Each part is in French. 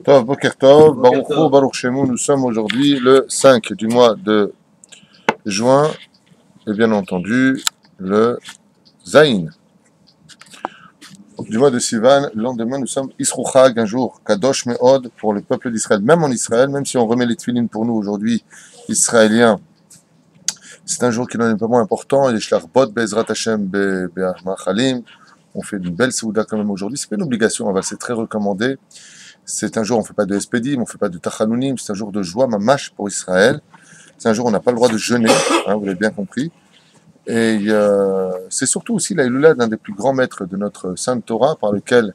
Tov, Boker Tov, Baruch Hu, Baruch Shemu, nous sommes aujourd'hui le 5 du mois de juin, et bien entendu le Zayin du mois de Sivan. Le lendemain, nous sommes Isrouchag, un jour Kadosh Me'od pour le peuple d'Israël, même en Israël, même si on remet les tefilines pour nous aujourd'hui, Israéliens. C'est un jour qui n'en est pas moins important. Les Shlarbot, Bezrat Hashem, Be'achmachalim. On fait une belle Souda quand même aujourd'hui. C'est pas une obligation, c'est très recommandé. C'est un jour, on ne fait pas de Espedim, on ne fait pas de Tachanounim. C'est un jour de joie, mamash pour Israël. C'est un jour où on n'a pas le droit de jeûner, vous l'avez bien compris. Et c'est surtout aussi la Iloula d'un des plus grands maîtres de notre Sainte Torah, par lequel,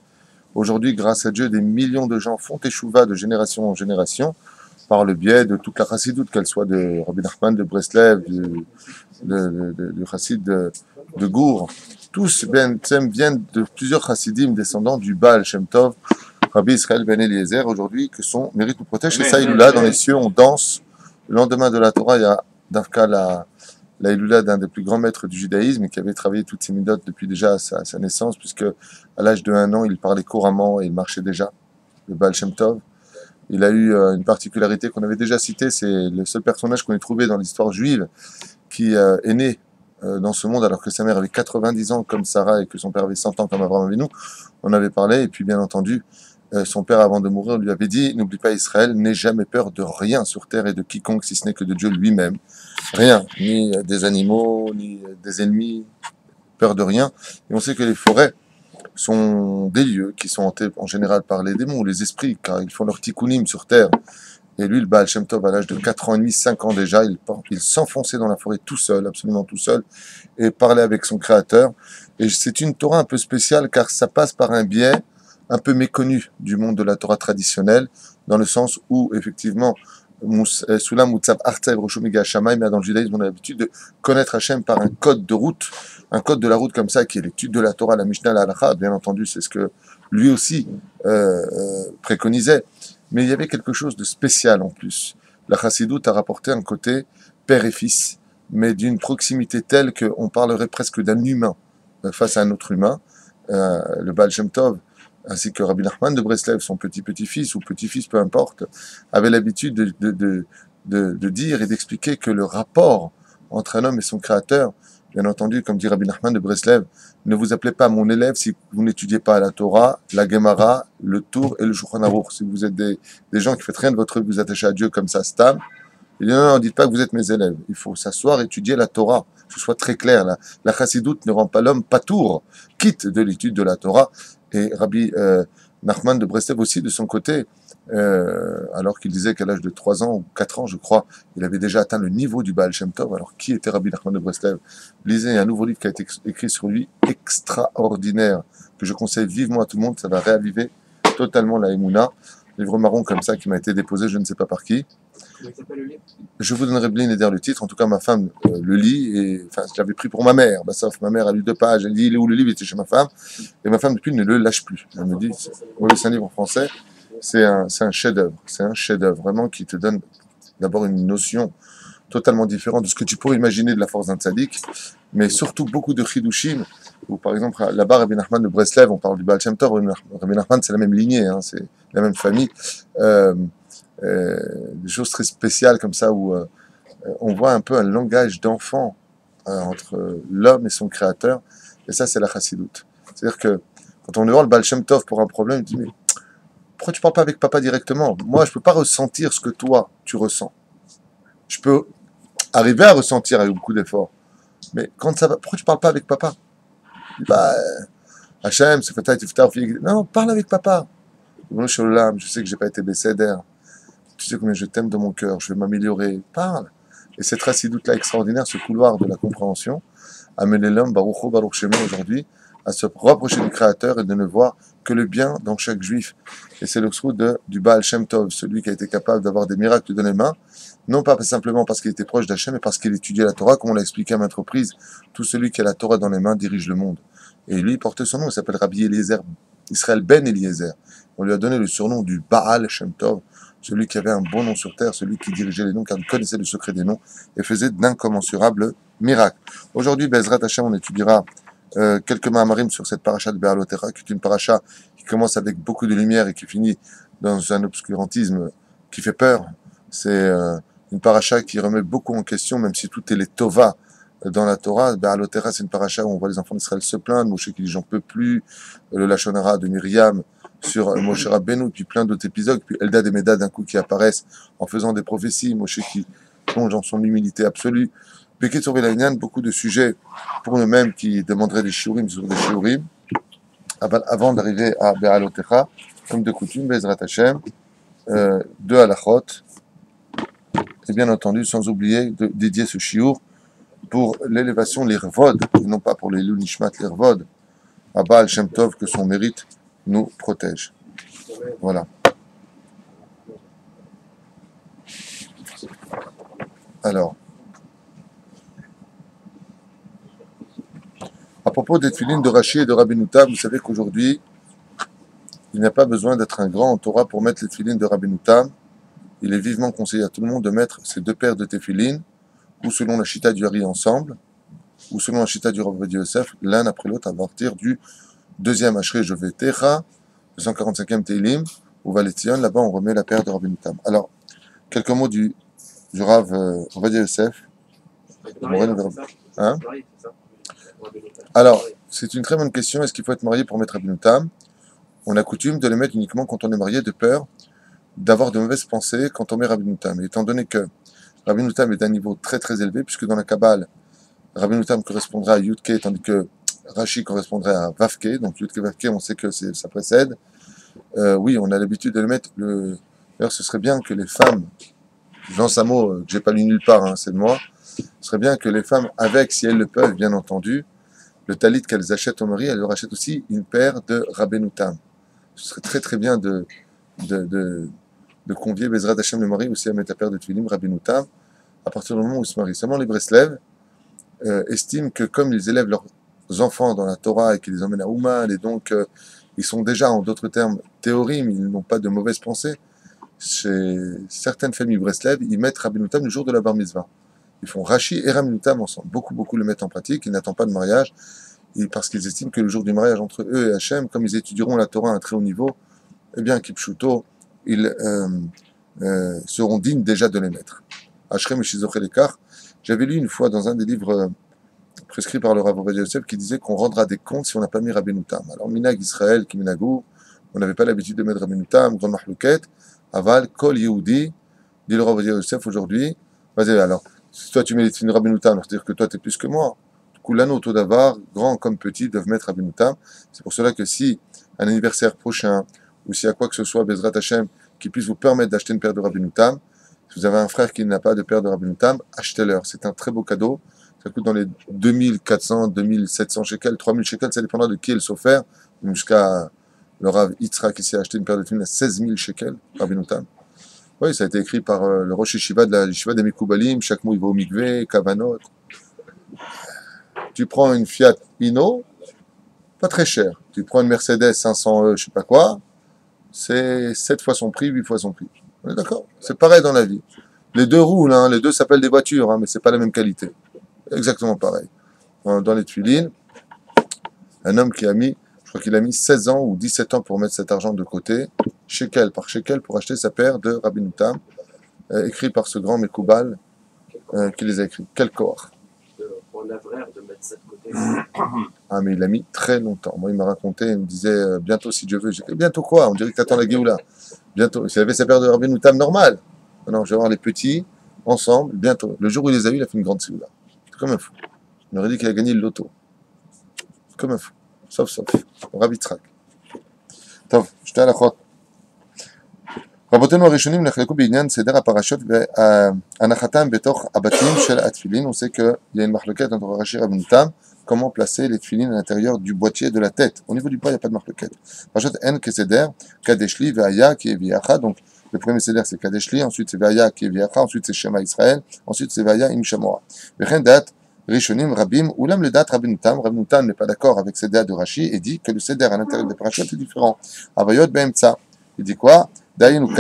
aujourd'hui, grâce à Dieu, des millions de gens font Teshuvah de génération en génération, par le biais de toute la chassidoute, qu'elle soit de Rabbi Nachman de Breslev, du chassid de Gour. Tous viennent de plusieurs chassidim descendants du Baal Shem Tov, Rabbi Israël Ben Eliezer, aujourd'hui, que son mérite nous protège. C'est ça, Iloula, dans les cieux, on danse. Le lendemain de la Torah, il y a Davka, la Iloula d'un des plus grands maîtres du judaïsme, qui avait travaillé toutes ses midotes depuis déjà sa naissance, puisque à l'âge de 1 an, il parlait couramment et il marchait déjà, le Baal Shem Tov. Il a eu une particularité qu'on avait déjà citée, c'est le seul personnage qu'on ait trouvé dans l'histoire juive qui est né dans ce monde alors que sa mère avait 90 ans comme Sarah et que son père avait 100 ans comme Abraham Avinu. On avait parlé, et puis bien entendu, son père avant de mourir lui avait dit « N'oublie pas Israël, n'aie jamais peur de rien sur terre et de quiconque si ce n'est que de Dieu lui-même. Rien, ni des animaux, ni des ennemis, peur de rien. » Et on sait que les forêts sont des lieux qui sont hantés en général par les démons ou les esprits, car ils font leur tikkunim sur terre. Et lui, le Baal Shem Tov, à l'âge de 4 ans et demi, 5 ans déjà, il s'enfonçait dans la forêt tout seul, absolument tout seul, et parlait avec son créateur. Et c'est une Torah un peu spéciale, car ça passe par un biais un peu méconnu du monde de la Torah traditionnelle, dans le sens où, effectivement, Sulam Mutzav Artzav Roshumiga Shammai, mais dans le judaïsme, on a l'habitude de connaître Hachem par un code de route, un code de la route comme ça, qui est l'étude de la Torah, la Mishnah, la Halakha, bien entendu, c'est ce que lui aussi préconisait. Mais il y avait quelque chose de spécial en plus. La Chassidoute a rapporté un côté père et fils, mais d'une proximité telle qu'on parlerait presque d'un humain face à un autre humain. Le Baal Shem Tov, ainsi que Rabbi Nachman de Breslev, son petit-petit-fils ou petit-fils, peu importe, avait l'habitude de dire et d'expliquer que le rapport entre un homme et son créateur, bien entendu, comme dit Rabbi Nachman de Breslev, ne vous appelez pas mon élève si vous n'étudiez pas la Torah, la Gemara, le Tour et le Shulchan Aruch. Si vous êtes des gens qui faites rien de votre vie, vous attachez à Dieu comme ça, stam. Il dit non, dites pas que vous êtes mes élèves. Il faut s'asseoir et étudier la Torah. Que ce soit très clair. La chassidoute ne rend pas l'homme patour, quitte de l'étude de la Torah. Et Rabbi Nachman de Breslev aussi, de son côté, alors qu'il disait qu'à l'âge de 3 ans ou 4 ans, je crois, il avait déjà atteint le niveau du Baal Shem Tov. Alors, qui était Rabbi Nachman de Breslev? Lisez un nouveau livre qui a été écrit sur lui, extraordinaire, que je conseille vivement à tout le monde. Ça va réaviver totalement la Emouna. Livre marron comme ça qui m'a été déposé, je ne sais pas par qui. Comment s'appelle le livre? Je vous donnerai Blin et dire le titre. En tout cas, ma femme le lit. Et enfin, je l'avais pris pour ma mère. Sauf ma mère a lu 2 pages. Elle dit il est où le livre? Il était chez ma femme. Et ma femme depuis ne le lâche plus. Elle me dit oui, c'est un livre en français. C'est un chef-d'œuvre. C'est un chef-d'œuvre vraiment qui te donne d'abord une notion totalement différente de ce que tu pourrais imaginer de la force d'un tzaddik, mais surtout beaucoup de chidushim. Ou par exemple là-bas, Rabbi Nachman de Breslev, on parle du Baal Shem Tov. Rabbi Nachman, c'est la même lignée, c'est la même famille. Des choses très spéciales comme ça où on voit un peu un langage d'enfant entre l'homme et son créateur, et ça c'est la chassidoute. C'est-à-dire que quand on est voir le Baal Shem Tov pour un problème, il dit mais pourquoi tu parles pas avec papa directement? Moi je peux pas ressentir ce que toi tu ressens. Je peux arriver à ressentir avec beaucoup d'efforts, mais quand ça va, pourquoi tu parles pas avec papa? Il dit bah Hachem, c'est fait non, parle avec papa. Je sais que j'ai pas été bécéder. Tu sais combien je t'aime de mon cœur, je vais m'améliorer. Parle. Et cette chassidoute-là extraordinaire, ce couloir de la compréhension, a mené l'homme, Baruch Hu, Baruch Shemu, aujourd'hui, à se rapprocher du Créateur et de ne voir que le bien dans chaque juif. Et c'est le sroud du Baal Shem Tov, celui qui a été capable d'avoir des miracles de les mains, non pas simplement parce qu'il était proche d'Hachem, mais parce qu'il étudiait la Torah, comme on l'a expliqué à maintes reprises. Tout celui qui a la Torah dans les mains dirige le monde. Et lui, il portait son nom, il s'appelle Rabbi Eliezer, Israël Ben Eliezer. On lui a donné le surnom du Baal Shem Tov, celui qui avait un bon nom sur terre, celui qui dirigeait les noms, car il connaissait le secret des noms et faisait d'incommensurables miracles. Aujourd'hui, Bezrat Hashem, on étudiera quelques ma'amarim sur cette paracha de Be'alotera, qui est une paracha qui commence avec beaucoup de lumière et qui finit dans un obscurantisme qui fait peur. C'est une paracha qui remet beaucoup en question, même si tout est les tova dans la Torah. Be'alotera, c'est une paracha où on voit les enfants d'Israël se plaindre, Moshe qui dit j'en peux plus, le Lachon Hara de Myriam sur Moshe Rabbeinu, puis plein d'autres épisodes, puis Eldad et Medad d'un coup qui apparaissent en faisant des prophéties, Moshe qui plonge dans son humilité absolue. Puis Ketsuv Ve'Lainyan, beaucoup de sujets pour nous-mêmes qui demanderaient des shiurim sur des shiurim. Avant d'arriver à Be'alotecha, comme de coutume, Bezrat Hashem, deux halachot, et bien entendu, sans oublier de dédier ce shiur pour l'élévation, l'irvod, et non pas pour les lunishmat, l'irvod, à Baal Shem Tov, que son mérite nous protège. Voilà. Alors, à propos des tefilines de Rashi et de Rabbeinu Tam, vous savez qu'aujourd'hui, il n'y a pas besoin d'être un grand en Torah pour mettre les tefilines de Rabbeinu Tam. Il est vivement conseillé à tout le monde de mettre ces deux paires de tefilines, ou selon la Shita du Hari ensemble, ou selon la Shita du Rav Ovadia Yosef, l'un après l'autre à partir du deuxième Ashrei Jovetecha, le 145e Teilim, ou Valetzion, là-bas on remet la paire de Rabbeinu Tam. Alors, quelques mots du Rav Ovadia Yosef. Hein? Alors, c'est une très bonne question. Est-ce qu'il faut être marié pour mettre Rabbeinu Tam? On a coutume de les mettre uniquement quand on est marié, de peur d'avoir de mauvaises pensées quand on met Rabbeinu Tam. Et étant donné que Rabbeinu Tam est d'un niveau très très élevé, puisque dans la Kabbale, Rabbeinu Tam correspondrait à Yudke, tandis que Rashi correspondrait à Vavke, donc Yudke Vavke, on sait que ça précède. Oui, on a l'habitude de le mettre. D'ailleurs, ce serait bien que les femmes, Jean Samo, que j'ai pas lu nulle part, hein, c'est de moi, ce serait bien que les femmes, avec, si elles le peuvent, bien entendu, le talit qu'elles achètent au mari, elles leur achètent aussi une paire de Rabbeinu Tam. Ce serait très très bien de convier Bezrat Hashem le mari aussi à mettre la paire de Tfilim Rabbeinu Tam à partir du moment où ils se marient. Seulement les Breslev estiment que comme ils élèvent leurs enfants dans la Torah et qu'ils les emmènent à Ouman, et donc ils sont déjà, en d'autres termes, théories, mais ils n'ont pas de mauvaises pensées. Chez certaines familles Breslev, ils mettent Rabbeinu Tam le jour de la Bar Mitzvah. Ils font Rashi et Rabbeinu Tam ensemble. Beaucoup le mettent en pratique. Ils n'attendent pas de mariage parce qu'ils estiment que le jour du mariage entre eux et Hachem, comme ils étudieront la Torah à un très haut niveau, eh bien, Kipshuto, ils seront dignes déjà de les mettre. Ashrem et Shizoché Lekar. J'avais lu une fois dans un des livres prescrits par le Rav Ovadia Yosef qui disait qu'on rendra des comptes si on n'a pas mis Rabbeinu Tam. Alors, Minag Israël, Kiminagou, on n'avait pas l'habitude de mettre Rabbeinu Tam, Grand Mahlouket, Aval, Kol Yehudi, dit le Rav Ovadia Yosef aujourd'hui. Vas-y, alors, si toi tu mets les tefilines Rabbeinu Tam, c'est-à-dire que toi tu es plus que moi. Du coup, l'anneau autour d'avar, grand comme petit, doivent mettre Rabbeinu Tam. C'est pour cela que si un anniversaire prochain, ou s'il y a quoi que ce soit, Bezrat Hashem, qui puisse vous permettre d'acheter une paire de Rabbeinu Tam, si vous avez un frère qui n'a pas de paire de Rabbeinu Tam, achetez-leur. C'est un très beau cadeau. Ça coûte dans les 2400, 2700 shekels, 3000 shekels, ça dépendra de qui est le sofer, jusqu'à le Rav Yitzhak qui s'est acheté une paire de tefilines à 16 000 shekels, Rabbeinu Tam. Oui, ça a été écrit par le Rosh Yeshiva de la Yeshiva des Mekoubalim, chaque mot il va au mikvé, kavanot. Tu prends une Fiat Hino, pas très cher. Tu prends une Mercedes 500 je sais pas quoi, c'est 7 fois son prix, 8 fois son prix. On est d'accord? C'est pareil dans la vie. Les deux roulent, hein, les deux s'appellent des voitures, hein, mais c'est pas la même qualité. Exactement pareil. Dans les tefilines, un homme qui a mis, je crois qu'il a mis 16 ans ou 17 ans pour mettre cet argent de côté, shekel par shekel, pour acheter sa paire de Rabbeinu Tam, écrit par ce grand Mekoubal qui les a écrits. Quel corps! On a vrai de mettre ça de côté. Ah, mais il l'a mis très longtemps. Moi, il m'a raconté, il me disait bientôt si Dieu veut. J'ai dit bientôt quoi? On dirait que t'attends la Géoula. Bientôt. S'il avait sa paire de Rabbeinu Tam normale. Non, je vais voir les petits ensemble, bientôt. Le jour où il les a eu, il a fait une grande Séoula. C'est comme un fou. Il aurait dit qu'il a gagné le loto. Comme un fou. Sauf. Rabbi Yitzhak. טוב, שתי הלכות. רבותינו הראשונים נחלקו בעניין סדר הפרשות והנחתם בתוך הבתים של התפילין. On sait qu'il y a une marloquette entre Rashi et Rabbeinu Tam, comment placer les tefilines à l'intérieur du boîtier de la tête. Au niveau du poids, il n'y a pas de marloquette. Parashat En Keseder, Kadeshli, Ve'aya, qui est Viacha. Donc, le premier seder, c'est Kadeshli, ensuite c'est Ve'aya, qui est Viacha, ensuite c'est Shema Israël, ensuite c'est Ve'aya, Im Shamoa. Vechen Dat, Rishonim, Rabim, Oulam le Dat, Rabbeinu Tam. Rabbeinu Tam n'est pas d'accord avec seder de Rashi et dit que le seder à l'intérieur des parashot est différent. Avayot Be'emtsa. Il dit quoi? Daïn ou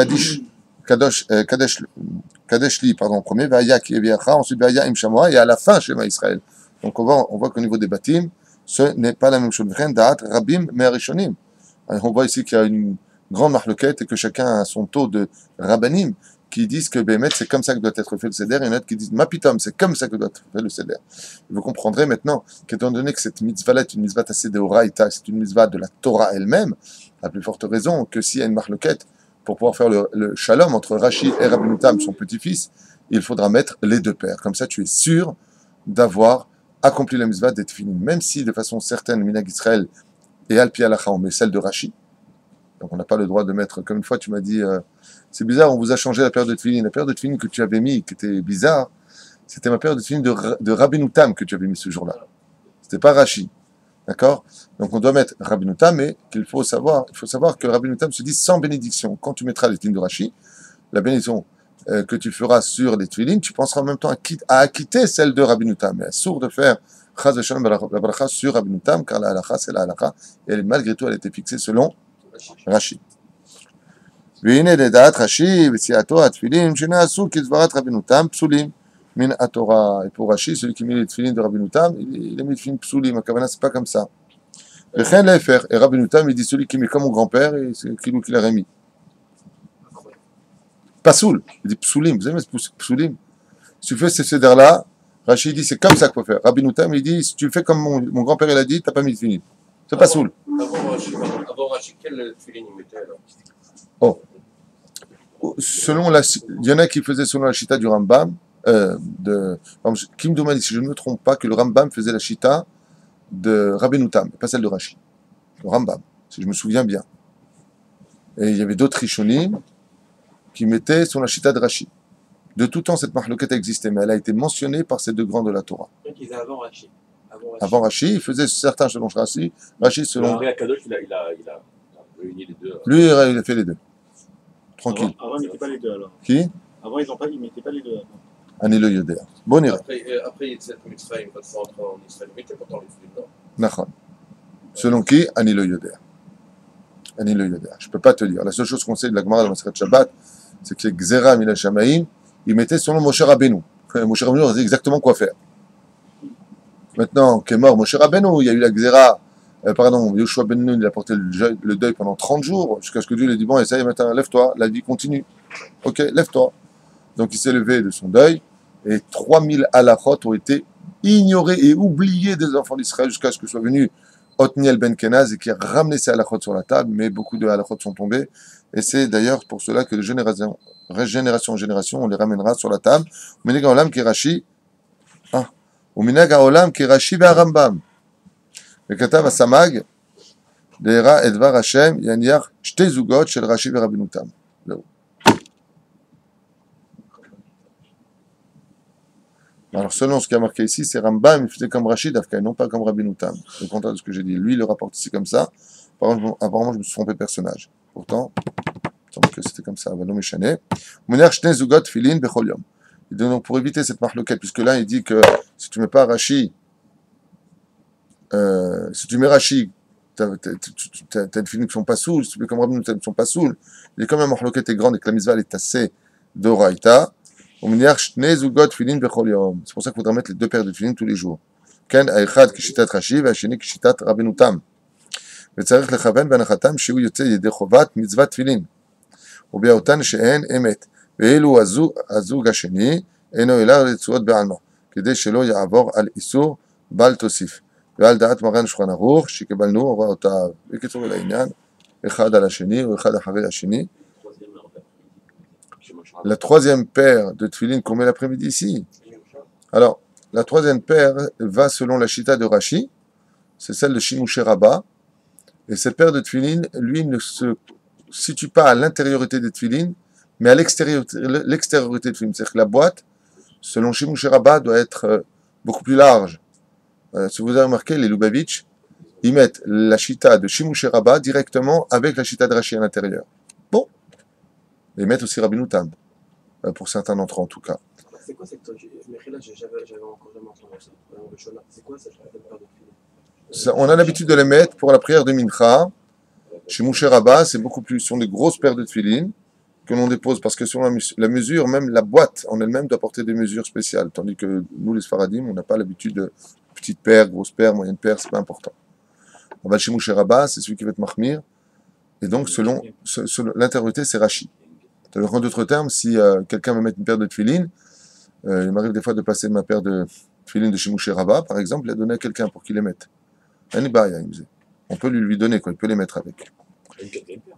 Kadeshli, pardon, premier, Ve'aya qui est Viacha, ensuite Ve'aya Im Shamoa, et à la fin, Shema Israël. Donc on voit qu'au niveau des bâtiments, ce n'est pas la même chose. Vechen Dat, Rabim, mais Rishonim. On voit ici qu'il y a une grande marloquette et que chacun a son taux de rabbanim qui disent que Bémet, c'est comme ça que doit être fait le seder, et il y en a d'autres qui disent Mapitom, c'est comme ça que doit être fait le seder. Vous comprendrez maintenant qu'étant donné que cette mitzvah-là est une mitzvah tassée de Horaïta, c'est une mitzvah de la Torah elle-même, à plus forte raison que s'il y a une marloquette, pour pouvoir faire le shalom entre Rashi et Rabbeinu Tam, son petit-fils, il faudra mettre les deux pères. Comme ça, tu es sûr d'avoir accompli la mitzvah d'être fini. Même si, de façon certaine, le minhag Israël et Al-Pi Halacha, on met celle de Rashi. Donc on n'a pas le droit de mettre, comme une fois tu m'as dit, c'est bizarre, on vous a changé la paire de tefillin. La paire de tefillin que tu avais mis, qui était bizarre, c'était ma paire de tefillin de Rabbeinu Tam que tu avais mis ce jour-là. C'était pas Rashi. D'accord? Donc on doit mettre Rabbeinu Tam, mais il faut savoir que Rabbeinu Tam se dit sans bénédiction. Quand tu mettras les tefillin de Rashi, la bénédiction que tu feras sur les tefillin, tu penseras en même temps à acquitter celle de Rabbeinu Tam. Mais sourd de faire Chaz v'Shalom la bracha sur Rabbeinu Tam, car la halakha c'est la halakha, et malgré tout elle a été fixée selon Rashi. והנה לדעת רש"י וסיעתו התפילין שנעשו כדברת רבנו תם פסולים מן התורה. Et pour Rashi, celui qui met les tefillin de Rabbeinu Tam, il a mis les tefillin psulim. הכוונה c'est pas comme ça. וכן להפך, et Rabbeinu Tam il dit celui qui met comme mon grand-père, et c'est qui l'a remis. Pasoul, il dit psulim. Vous savez ce psulim? Si tu fais ce seder-là, Rashi dit c'est comme ça qu'il faut faire. Rabbeinu Tam il dit si tu fais comme mon grand-père il a dit, t'as pas mis les tefillin. C'est pasoul. Avant Rashi, quel tefillin il mettait alors? Oh. Selon il y en a qui faisaient selon la chita du Rambam, Kim Doumani, si je ne me trompe pas, que le Rambam faisait la chita de Rabbeinu Tam, pas celle de Rashi. Le Rambam, si je me souviens bien. Et il y avait d'autres Rishonim qui mettaient sur la chita de Rashi. De tout temps, cette marloquette existait, mais elle a été mentionnée par ces deux grands de la Torah. Donc ils étaient avant Rashi. Avant Rashi, il faisait certains selon Rashi selon. Après, Akadosh, il a réuni les deux. Lui, il a fait les deux. Tranquille. Avant, ils ne mettaient pas les deux alors. Qui? Avant, ils ne mettaient pas les deux. Ani lo yodea. Bon, ira. Après, il y a cette mitzvah, une fois de rentrer en Israël, il mettait pourtant les tefillin, non? Nachon. Selon qui? Ani lo yodea. Ani lo yodea. Je ne peux pas te dire. La seule chose qu'on sait de la Gemara de Masechet Shabbat, c'est que les Gzera Mina Shamaim, ils mettaient selon Moshe Rabbeinu. Moshe Rabbeinu disait exactement quoi faire. Maintenant, qu'est mort Moshe Rabbeinu, il y a eu la Gzera. Yoshua ben Nun, il a porté le deuil pendant 30 jours, jusqu'à ce que Dieu lui ait dit, bon, essaye maintenant, lève-toi, la vie continue. Ok, lève-toi. Donc il s'est levé de son deuil, et 3000 halachot ont été ignorés et oubliés des enfants d'Israël, jusqu'à ce que soit venu Otniel ben Kenaz, et qui a ramené ces halachot sur la table, mais beaucoup de halachot sont tombés, et c'est d'ailleurs pour cela que de génération en génération, on les ramènera sur la table. Minag haolam ki Rashi, Minag haolam ki Rashi ve'Arambam. וכתב הסמ"ג, להראה את דבר השם, יניח שתי זוגות של רש"י ורבנו תם. זהו. Alors selon ce qui a marqué ici, c'est Rambam, il faisait comme Rashi d'Afka, non pas comme Rabbeinu Tam. C'est le contraire de ce que j'ai dit. Lui, il le rapporte ici comme ça. Apparemment, je me suis trompé de personnage. Pourtant, il semble que c'était comme ça. Avano Meshane. Mouner Shnei Zugot Filin Bechol Yom. Donc pour éviter cette marloquette, puisque là, il dit que si tu ne mets pas Rashi, si tu mets Rashi, t'as des films qui sont pas saouls, si tu mets comme Rabbeinu Tam qui sont pas saouls, il est comme la marloquette est grande et que la mitzvah est assez d'Oraïta. C'est pour ça qu'il faudra mettre les deux paires de tefillin tous les jours. כן, האחד כשיטת רש"י והשני כשיטת רבנו תם. וצריך לכוון בהנחתם שהוא יוצא ידי חובת מצוות תפילין. ובאותן שאין אמת. ואילו הזוג השני אינו אלא רצועות בעלמא, כדי שלא יעבור על איסור בל תוסיף. ועל דעת מרן שולחן ערוך שקיבלנו הוראותיו. בקיצור לעניין, אחד על השני או אחד אחרי השני. La troisième paire de tefillin qu'on met l'après-midi ici. Alors, la troisième paire va selon la chita de Rashi, c'est celle de Shimouché Rabba. Et cette paire de tefillin, lui, ne se situe pas à l'intériorité des tefillin, mais à l'extériorité des tefillin. C'est-à-dire que la boîte, selon Shimouché Rabba, doit être beaucoup plus large. Si vous avez remarqué, les Lubavitch, ils mettent la chita de Shimouché Rabba directement avec la chita de Rashi à l'intérieur. Bon. Et ils mettent aussi Rabbeinu Tam. Pour certains d'entre eux en tout cas. C'est quoi cette Mechila? J'avais encore jamais entendu ça. C'est quoi cette paire de tefillin? On a l'habitude de les mettre pour la prière de Mincha. Chez Mouché Rabba, c'est beaucoup plus, ce sont des grosses paires de tefillin que l'on dépose parce que selon la mesure, même la boîte en elle-même doit porter des mesures spéciales. Tandis que nous, les Sfaradim, on n'a pas l'habitude de petites paires, grosses paires, moyennes paires, c'est pas important. On va chez Mouché Rabba, c'est celui qui va être Mahmir. Et donc, selon l'intériorité, c'est Rashi. En d'autres termes, si quelqu'un veut mettre une paire de tefilines, il m'arrive des fois de passer ma paire de tefilines de Shimouché Rabbah, par exemple, la donner à quelqu'un pour qu'il les mette. On peut lui donner, quoi. Il peut les mettre avec. Il y a une quatrième paire.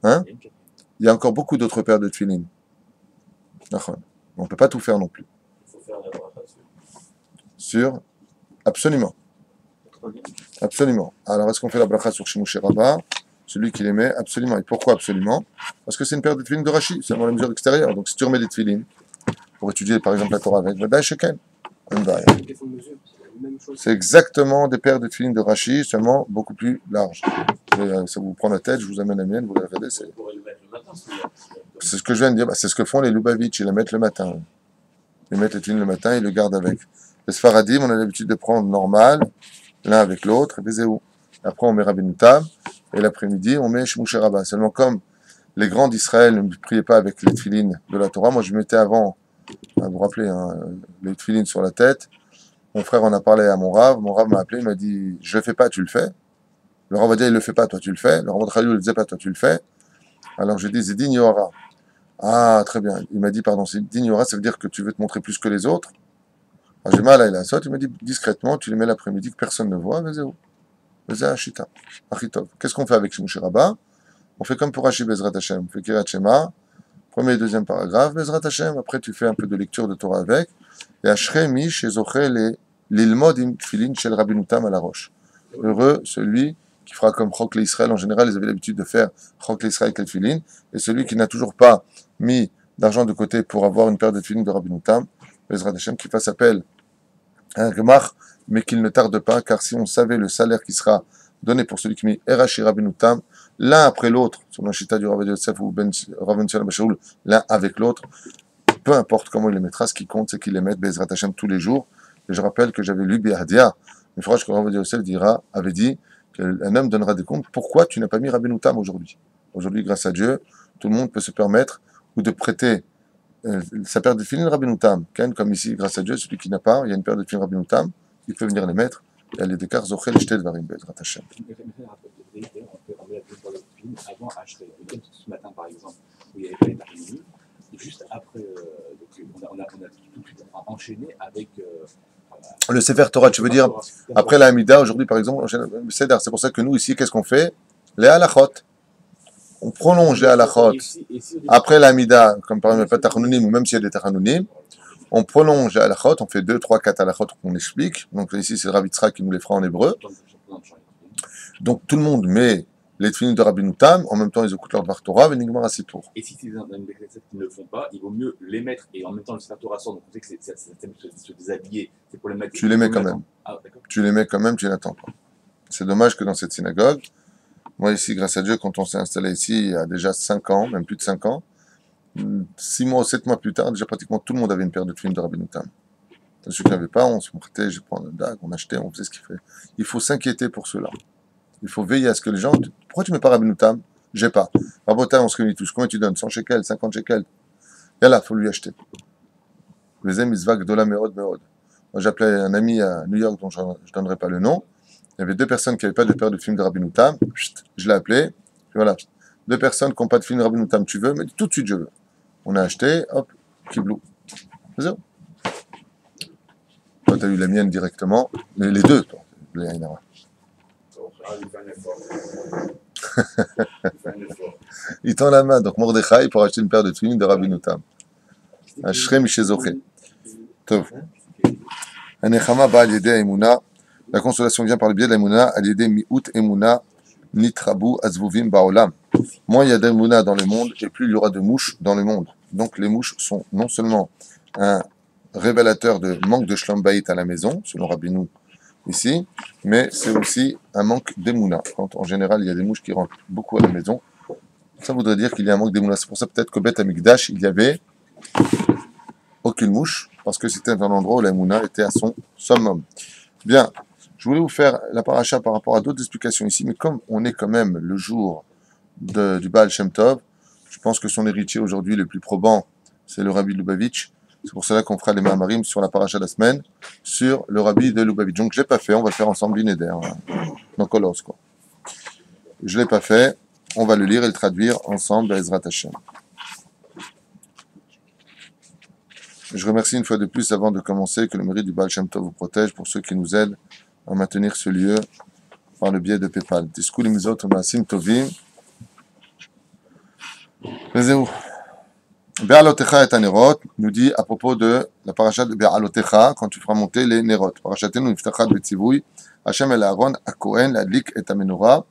Hein? Il y a une quatrième. Il y a encore beaucoup d'autres paires de tefilines. On ne peut pas tout faire non plus. Il faut faire la bracha Sur absolument. Absolument. Alors, est-ce qu'on fait la bracha sur Shimouché Rabbah? Celui qui les met, absolument. Et pourquoi absolument? Parce que c'est une paire de tefilines de Rashi, c'est dans la mesure extérieure. Donc, si tu remets des tefilines pour étudier, par exemple, la Torah avec, Vadaï Sheken. C'est exactement des paires de tefilines de Rashi, seulement beaucoup plus larges. Ça vous prend la tête, je vous amène la mienne, vous la regardez. C'est ce que je viens de dire. C'est ce que font les Lubavitch, ils la mettent le matin. Ils mettent les tefilines le matin, ils le gardent avec. Les Sfaradim, on a l'habitude de prendre normal, l'un avec l'autre, et zéou. Après, on met Rabbeinu Tam, et l'après-midi, on met Shimouché Rabbah. Seulement, comme les grands d'Israël ne priaient pas avec les tefilines de la Torah, moi je mettais avant, vous vous rappelez, hein, les tefilines sur la tête. Mon frère en a parlé à mon Rav m'a appelé, il m'a dit, je le fais pas, tu le fais. Le Rav Adia, il le fait pas, toi tu le fais. Le Rav Khalil, il le faisait pas, toi tu le fais. Alors je dis, Zidin Yohara. Ah, très bien. Il m'a dit, pardon, Zidin Yohara, ça veut dire que tu veux te montrer plus que les autres. Alors j'ai mal à la sorte, il m'a dit, discrètement, tu les mets l'après-midi, que personne ne voit, vas-y, vas-y, Ashita, Achitov. Qu'est-ce qu'on fait avec Shimouché Rabbah? On fait comme pour Rashi Bezrat Hashem. On fait Kirat Shema, premier et deuxième paragraphe, Bezrat Hashem. Après, tu fais un peu de lecture de Torah avec. Et Ashremi, chez Zoché, l'ilmod im tfilin shel Rabbeinu Tam à la roche. Heureux celui qui fera comme Chok l'Israël. En général, ils avaient l'habitude de faire Chok l'Israël avec les tfilin. Et celui qui n'a toujours pas mis d'argent de côté pour avoir une paire de tfilin de Rabbeinu Tam, Bezrat Hashem, qui fasse appel à un gemach, mais qu'il ne tarde pas, car si on savait le salaire qui sera donné pour celui qui met Erashi Rabbeinu Tam, l'un après l'autre, sur la chita du Rav Yosef ou Rav Ntzion Bashaoul, l'un avec l'autre, peu importe comment il les mettra, ce qui compte, c'est qu'il les mette Bezrat Hashem tous les jours. Et je rappelle que j'avais lu Bihadia, une phrase que Rav Yosef avait dit qu'un homme donnera des comptes. Pourquoi tu n'as pas mis Rabbeinu Tam aujourd'hui? Aujourd'hui, grâce à Dieu, tout le monde peut se permettre ou de prêter sa paire de tefilin Rabbeinu Tam. Comme ici, grâce à Dieu, celui qui n'a pas, il y a une paire de tefilin Rabbeinu Tam, il peut venir les mettre. Et aller des cartes Zochel Shtel Dvarim Bezrat Hashem. Avant acheter. Comme ce matin, par exemple, où il n'y avait pas les Tachinonim, juste après, on a tout de suite enchaîné avec. Le Sefer Torah, tu veux dire, après la Hamida, aujourd'hui, par exemple, le Seder. C'est pour ça que nous, ici, qu'est-ce qu'on fait? Les halachot. On prolonge les halachot. Après la Hamida, comme par exemple, le Tachinonim, ou même s'il y a des Tachinonim, on prolonge les halachot, on fait 2, 3, 4 halachot qu'on explique. Donc ici, c'est le Rav Yitzhak qui nous les fera en hébreu. Donc tout le monde met les tefilin de Rabbeinu Tam, en même temps ils écoutent leur Dvar Torah, et Nigmar Asipour. Et si c'est dans une déclaration qui ne le font pas, il vaut mieux les mettre et en même temps le Sefer Torah sort, donc on sait que c'est se déshabiller, c'est problématique. Tu les mets quand même. Ah, d'accord. Tu les mets quand même, tu n'attends pas. C'est dommage que dans cette synagogue, moi ici, grâce à Dieu, quand on s'est installé ici, il y a déjà 5 ans, même plus de 5 ans, 6 mois ou 7 mois plus tard, déjà pratiquement tout le monde avait une paire de tefilin de Rabbeinu Tam. Ceux qui n'avaient pas, on se prêtait, je prends un dag, on achetait, on faisait ce qu'il fait. Il faut s'inquiéter pour cela. Il faut veiller à ce que les gens... Pourquoi tu ne mets pas Rabbeinu Tam? J'ai pas. Rabotai, on se réunit tous. Combien tu donnes? 100 shekels, 50 shekels? Et là, il faut lui acheter. Les Mitzvah Gdola Meod Meod. Moi, j'appelais un ami à New York, dont je ne donnerai pas le nom. Il y avait 2 personnes qui n'avaient pas de paire de film de Rabbeinu Tam. Je l'ai appelé. Puis voilà. 2 personnes qui n'ont pas de film de Rabbeinu Tam. Tu veux? Mais tout de suite, je veux. On a acheté. Hop. Kiblou. C'est ça. Toi, tu as eu la mienne directement. Mais les 2, toi. Les Haïnara. Il tend la main, donc Mordechai pour acheter une paire de tefilin de Rabbeinu Tam. Ashrei Mishezoché. Tov. Anechama ba al yedei emuna. La consolation vient par le biais de l'emuna, al yedei mi'ut emuna nitrabu azvuvim ba'olam. Moins il y a d'emuna dans le monde, et plus il y aura de mouches dans le monde. Donc les mouches sont non seulement un révélateur de manque de shlom bayit à la maison, selon Rabbeinu ici, mais c'est aussi un manque d'émouna. Quand en général il y a des mouches qui rentrent beaucoup à la maison, ça voudrait dire qu'il y a un manque d'émouna. C'est pour ça peut-être qu'au Beth Amikdash il y avait aucune mouche, parce que c'était un endroit où la émouna était à son summum. Bien, je voulais vous faire la paracha par rapport à d'autres explications ici, mais comme on est quand même le jour du Baal Shem Tov, je pense que son héritier aujourd'hui le plus probant, c'est le Rabbi Lubavitch. C'est pour cela qu'on fera les Mahamarim sur la paracha de la semaine, sur le Rabbi de Lubavitch. Donc je ne l'ai pas fait, on va le faire ensemble, Binéder, dans Kolos, quoi. Je ne l'ai pas fait, On va le lire et le traduire ensemble, Ezrat Hashem. Je remercie une fois de plus, avant de commencer, que le mérite du Baal Shem Tov vous protège pour ceux qui nous aident à maintenir ce lieu par le biais de PayPal. Tiskou limizot maasim tovim. Vezeu. Be'alotecha et anerot nous dit à propos de la paracha de Be'alotecha, quand tu feras monter les nerot. Parachatenu niftachat betzivui, Hashem el Aaron a Kohen l'adlik et amenora.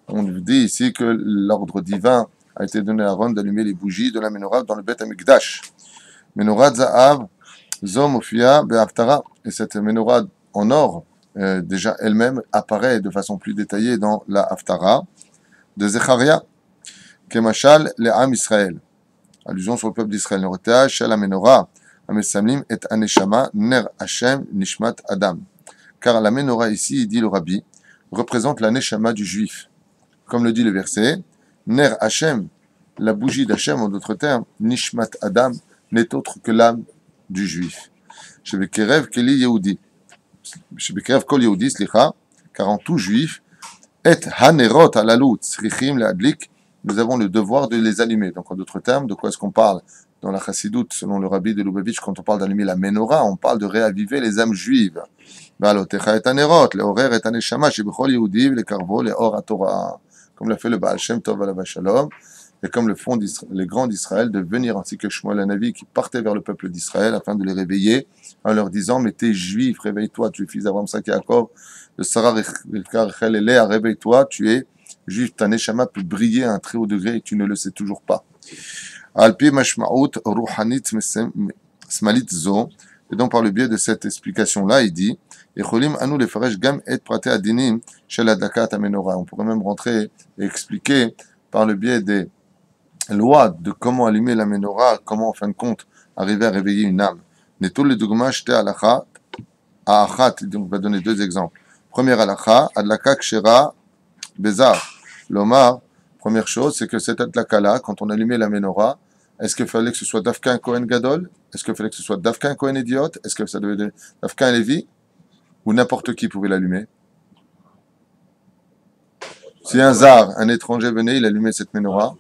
On nous dit ici que l'ordre divin a été donné à Aaron d'allumer les bougies de la menorah dans le Beth Amikdash. Menorah Za'av, Zom Ofia Be'aftara. Et cette menorah en or, déjà elle-même, apparaît de façon plus détaillée dans la Haftara de Zecharia, Kemashal Le'am Israël. Allusion sur le peuple d'Israël. Nerotea Shel Menorah, Amesamlim et Aneshama, Ner Hashem, Nishmat Adam. Car la menorah ici, dit le Rabbi, représente la Neshama du juif. Comme le dit le verset, Ner Hashem, la bougie d'Hashem, en d'autres termes, Nishmat Adam, n'est autre que l'âme du juif. Shebekerev Keli Yehudi. Shebekerev Kol Yehudi, slicha, car en tout juif, et Hanerot Alalut, Srichim Leadlik, nous avons le devoir de les allumer. Donc, en d'autres termes, de quoi est-ce qu'on parle dans la Chassidoute, selon le Rabbi de Lubavitch, quand on parle d'allumer la menorah, on parle de réaviver les âmes juives. Ba'alotecha et anerot, le'orer et aneshama, shebechol Yehudi, le'karvo, le'or haTorah. Comme l'a fait le Baal Shem Tov alav shalom, et comme le font les grands d'Israël, de venir ainsi que Shmuel Hanavi, qui partait vers le peuple d'Israël afin de les réveiller, en leur disant, mais t'es juif, réveille-toi, tu es fils d'Abraham, Isaac et Jacob, de Sarah, Rachel et Léa, réveille-toi, tu es juif, ta neshama peut briller à un très haut degré et tu ne le sais toujours pas. Alpi mashma'ut ruhanit smalit zo. Et donc par le biais de cette explication-là, il dit, Echolim anu lefaresh gam et prate adinim shel adlakat amenorah. On pourrait même rentrer et expliquer par le biais des lois de comment allumer la menorah, comment en fin de compte arriver à réveiller une âme. Netul le dogma shte alachat aachat. Donc on va donner deux exemples. Première alakha, adlaka kshera bezar. L'Omar, première chose, c'est que cette adlaka-là, quand on allumait la menorah, est-ce qu'il fallait que ce soit Dafka un Kohen Gadol? Est-ce qu'il fallait que ce soit Dafka un Kohen Idiot? Est-ce que ça devait être Dafka un Lévi? Ou n'importe qui pouvait l'allumer? Si un Zar, un étranger venait, il allumait cette menorah,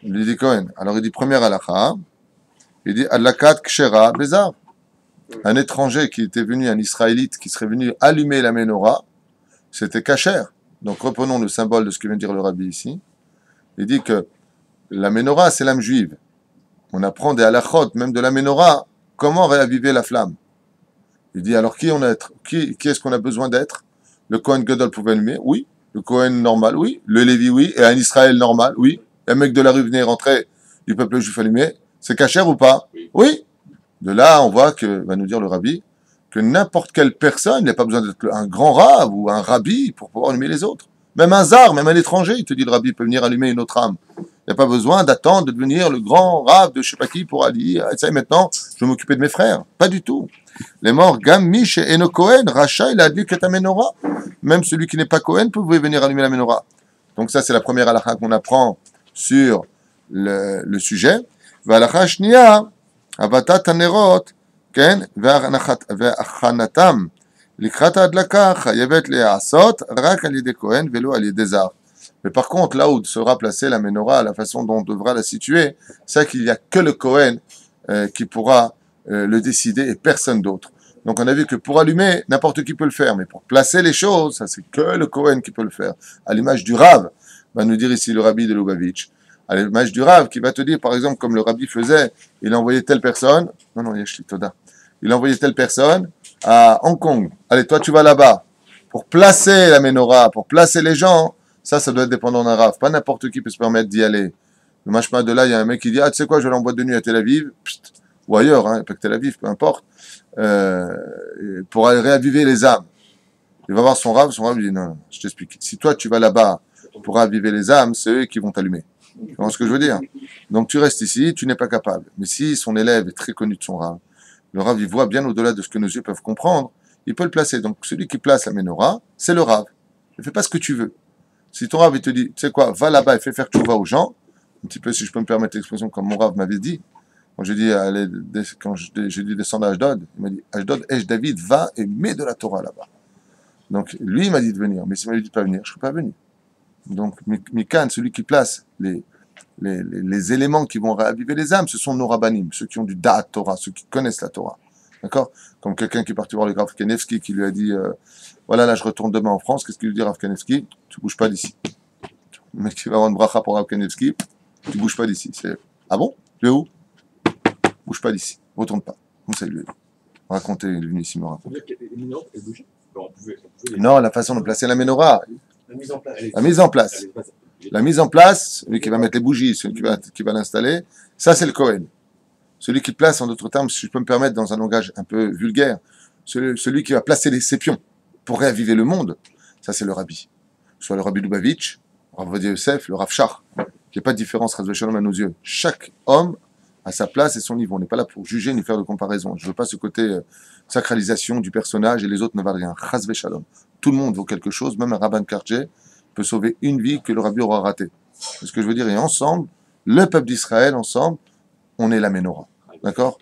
il lui dit Kohen. Alors il dit première halakha, il dit Adlakat Kshera Bezar. Un étranger qui était venu, un Israélite qui serait venu allumer la menorah, c'était kasher. Donc reprenons le symbole de ce que vient de dire le Rabbi ici. Il dit que la menorah, c'est l'âme juive. On apprend des halachot, même de la menorah, comment réaviver la flamme. Il dit alors qui est-ce qu'on a besoin d'être? Le Kohen Gadol pouvait allumer? Oui. Le Kohen normal? Oui. Le Lévi? Oui. Et un Israël normal? Oui. Un mec de la rue venait rentrer du peuple juif allumé? C'est kasher ou pas? Oui. De là, on voit que, va nous dire le Rabbi, que n'importe quelle personne, il n'a pas besoin d'être un grand rave ou un rabbi pour pouvoir allumer les autres. Même un zar, même un étranger, il te dit le rabbi peut venir allumer une autre âme. Il n'y a pas besoin d'attendre de devenir le grand rave de je ne sais pas qui pour aller, ça y est maintenant, je vais m'occuper de mes frères. Pas du tout. Les morts, Gam, Mish et Eno Kohen, Racha, il a dit que ta menorah. Même celui qui n'est pas Kohen pouvait venir allumer la menorah. Donc ça, c'est la première halakha qu'on apprend sur le sujet. Halakha shniya, avatat anerot, ken, ve'achanatam, לקראת ההדלקה חייבת להיעשות רק על ידי כהן ולא על ידי זר. Mais par contre, là où sera placée la menorah, la façon dont on devra la situer, c'est qu'il n'y a que le Kohen qui pourra le décider et personne d'autre. Donc on a vu que pour allumer, n'importe qui peut le faire, mais pour placer les choses, ça c'est que le Kohen qui peut le faire. À l'image du Rav, va nous dire ici le Rabbi de Lubavitch, à l'image du Rav qui va te dire, par exemple, comme le Rabbi faisait, il envoyait telle personne, il envoyait telle personne à Hong Kong. Allez, toi tu vas là-bas. Pour placer la menorah, pour placer les gens, ça doit être dépendant d'un Rav. Pas n'importe qui peut se permettre d'y aller. Le machma de là, il y a un mec qui dit, ah tu sais quoi, je vais l'envoyer de nuit à Tel Aviv, ou ailleurs, hein, pas que Tel Aviv, peu importe, pour aller réaviver les âmes. Il va voir son Rav lui dit, non, je t'explique. Si toi tu vas là-bas pour raviver les âmes, c'est eux qui vont t'allumer. Tu vois ce que je veux dire? Donc tu restes ici, tu n'es pas capable. Mais si son élève est très connu de son Rav, le Rav, il voit bien au-delà de ce que nos yeux peuvent comprendre, il peut le placer. Donc, celui qui place la menorah, c'est le Rav. Ne fais pas ce que tu veux. Si ton Rav, il te dit, tu sais quoi, va là-bas et fais faire tchouva aux gens, un petit peu, si je peux me permettre l'expression, comme mon Rav m'avait dit, quand j'ai dit descendre à Ashdod, il m'a dit, Ashdod, David, va et mets de la Torah là-bas. Donc, lui, il m'a dit de venir. Mais s'il m'a dit de pas venir, je ne serais pas venu. Donc, Mikan, celui qui place les éléments qui vont raviver les âmes, ce sont nos rabbanim, ceux qui ont du Da'at Torah, ceux qui connaissent la Torah. D'accord? Comme quelqu'un qui est parti voir le Rav Kanevski, qui lui a dit voilà, là, je retourne demain en France. Qu'est-ce qu'il lui dit, Rav Kanevski? Tu bouges pas d'ici. Le mec qui va avoir une bracha pour Rav Kanevski, tu bouges pas d'ici. Ah bon? Tu es où? Bouge pas d'ici. Retourne pas. Comme ça, il lui a dit. Racontez, il est venu ici me raconter. Non, la façon de placer la menorah. La mise en place. La mise en place. La mise en place, celui qui va mettre les bougies, celui qui va l'installer, ça c'est le Kohen. Celui qui place, en d'autres termes, si je peux me permettre dans un langage un peu vulgaire, celui qui va placer ses pions pour réaviver le monde, ça c'est le rabbi. Soit le rabbi Lubavitch, le Rav Yosef, le Rav Shach. Il n'y a pas de différence, Chas v'Shalom, à nos yeux. Chaque homme a sa place et son niveau. On n'est pas là pour juger ni faire de comparaison. Je ne veux pas ce côté sacralisation du personnage et les autres ne valent rien. Chas v'Shalom. Tout le monde vaut quelque chose, même un Rabban Karché peut sauver une vie que le rabbi aura ratée. C'est ce que je veux dire. Et ensemble, le peuple d'Israël, ensemble, on est la Ménorah. D'accord?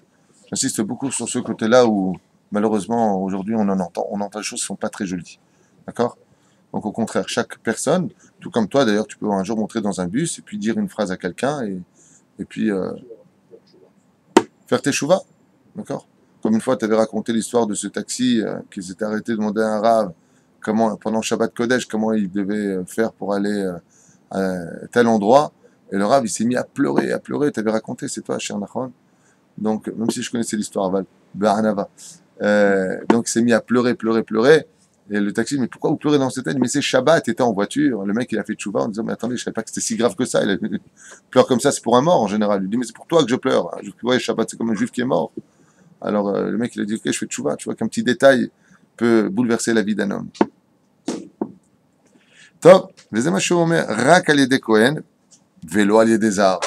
J'insiste beaucoup sur ce côté-là où, malheureusement, aujourd'hui, on entend des choses qui ne sont pas très jolies. D'accord? Donc, au contraire, chaque personne, tout comme toi, d'ailleurs, tu peux un jour montrer dans un bus et puis dire une phrase à quelqu'un et puis faire tes chouvas. D'accord? Comme une fois, tu avais raconté l'histoire de ce taxi qui s'était arrêté, demander à un rave pendant Shabbat Kodesh, comment il devait faire pour aller à tel endroit. Et le rave, il s'est mis à pleurer. Tu avais raconté, c'est toi, cher Nachon. Donc, même si je connaissais l'histoire, donc, il s'est mis à pleurer. Et le taxi, mais pourquoi vous pleurez dans cette tête? Mais c'est Shabbat, tu étais en voiture. Le mec, il a fait tchouva en disant, mais attendez, je savais pas que c'était si grave que ça. Il pleure comme ça, c'est pour un mort en général. Il lui dit, mais c'est pour toi que je pleure. Je dis, ouais, Shabbat, c'est comme un juif qui est mort. Alors, le mec, il a dit, ok, je fais tchouva. Tu vois qu'un petit détail peut bouleverser la vie d'un homme. Top, rak al yedei Kohen, velo al yedei zar.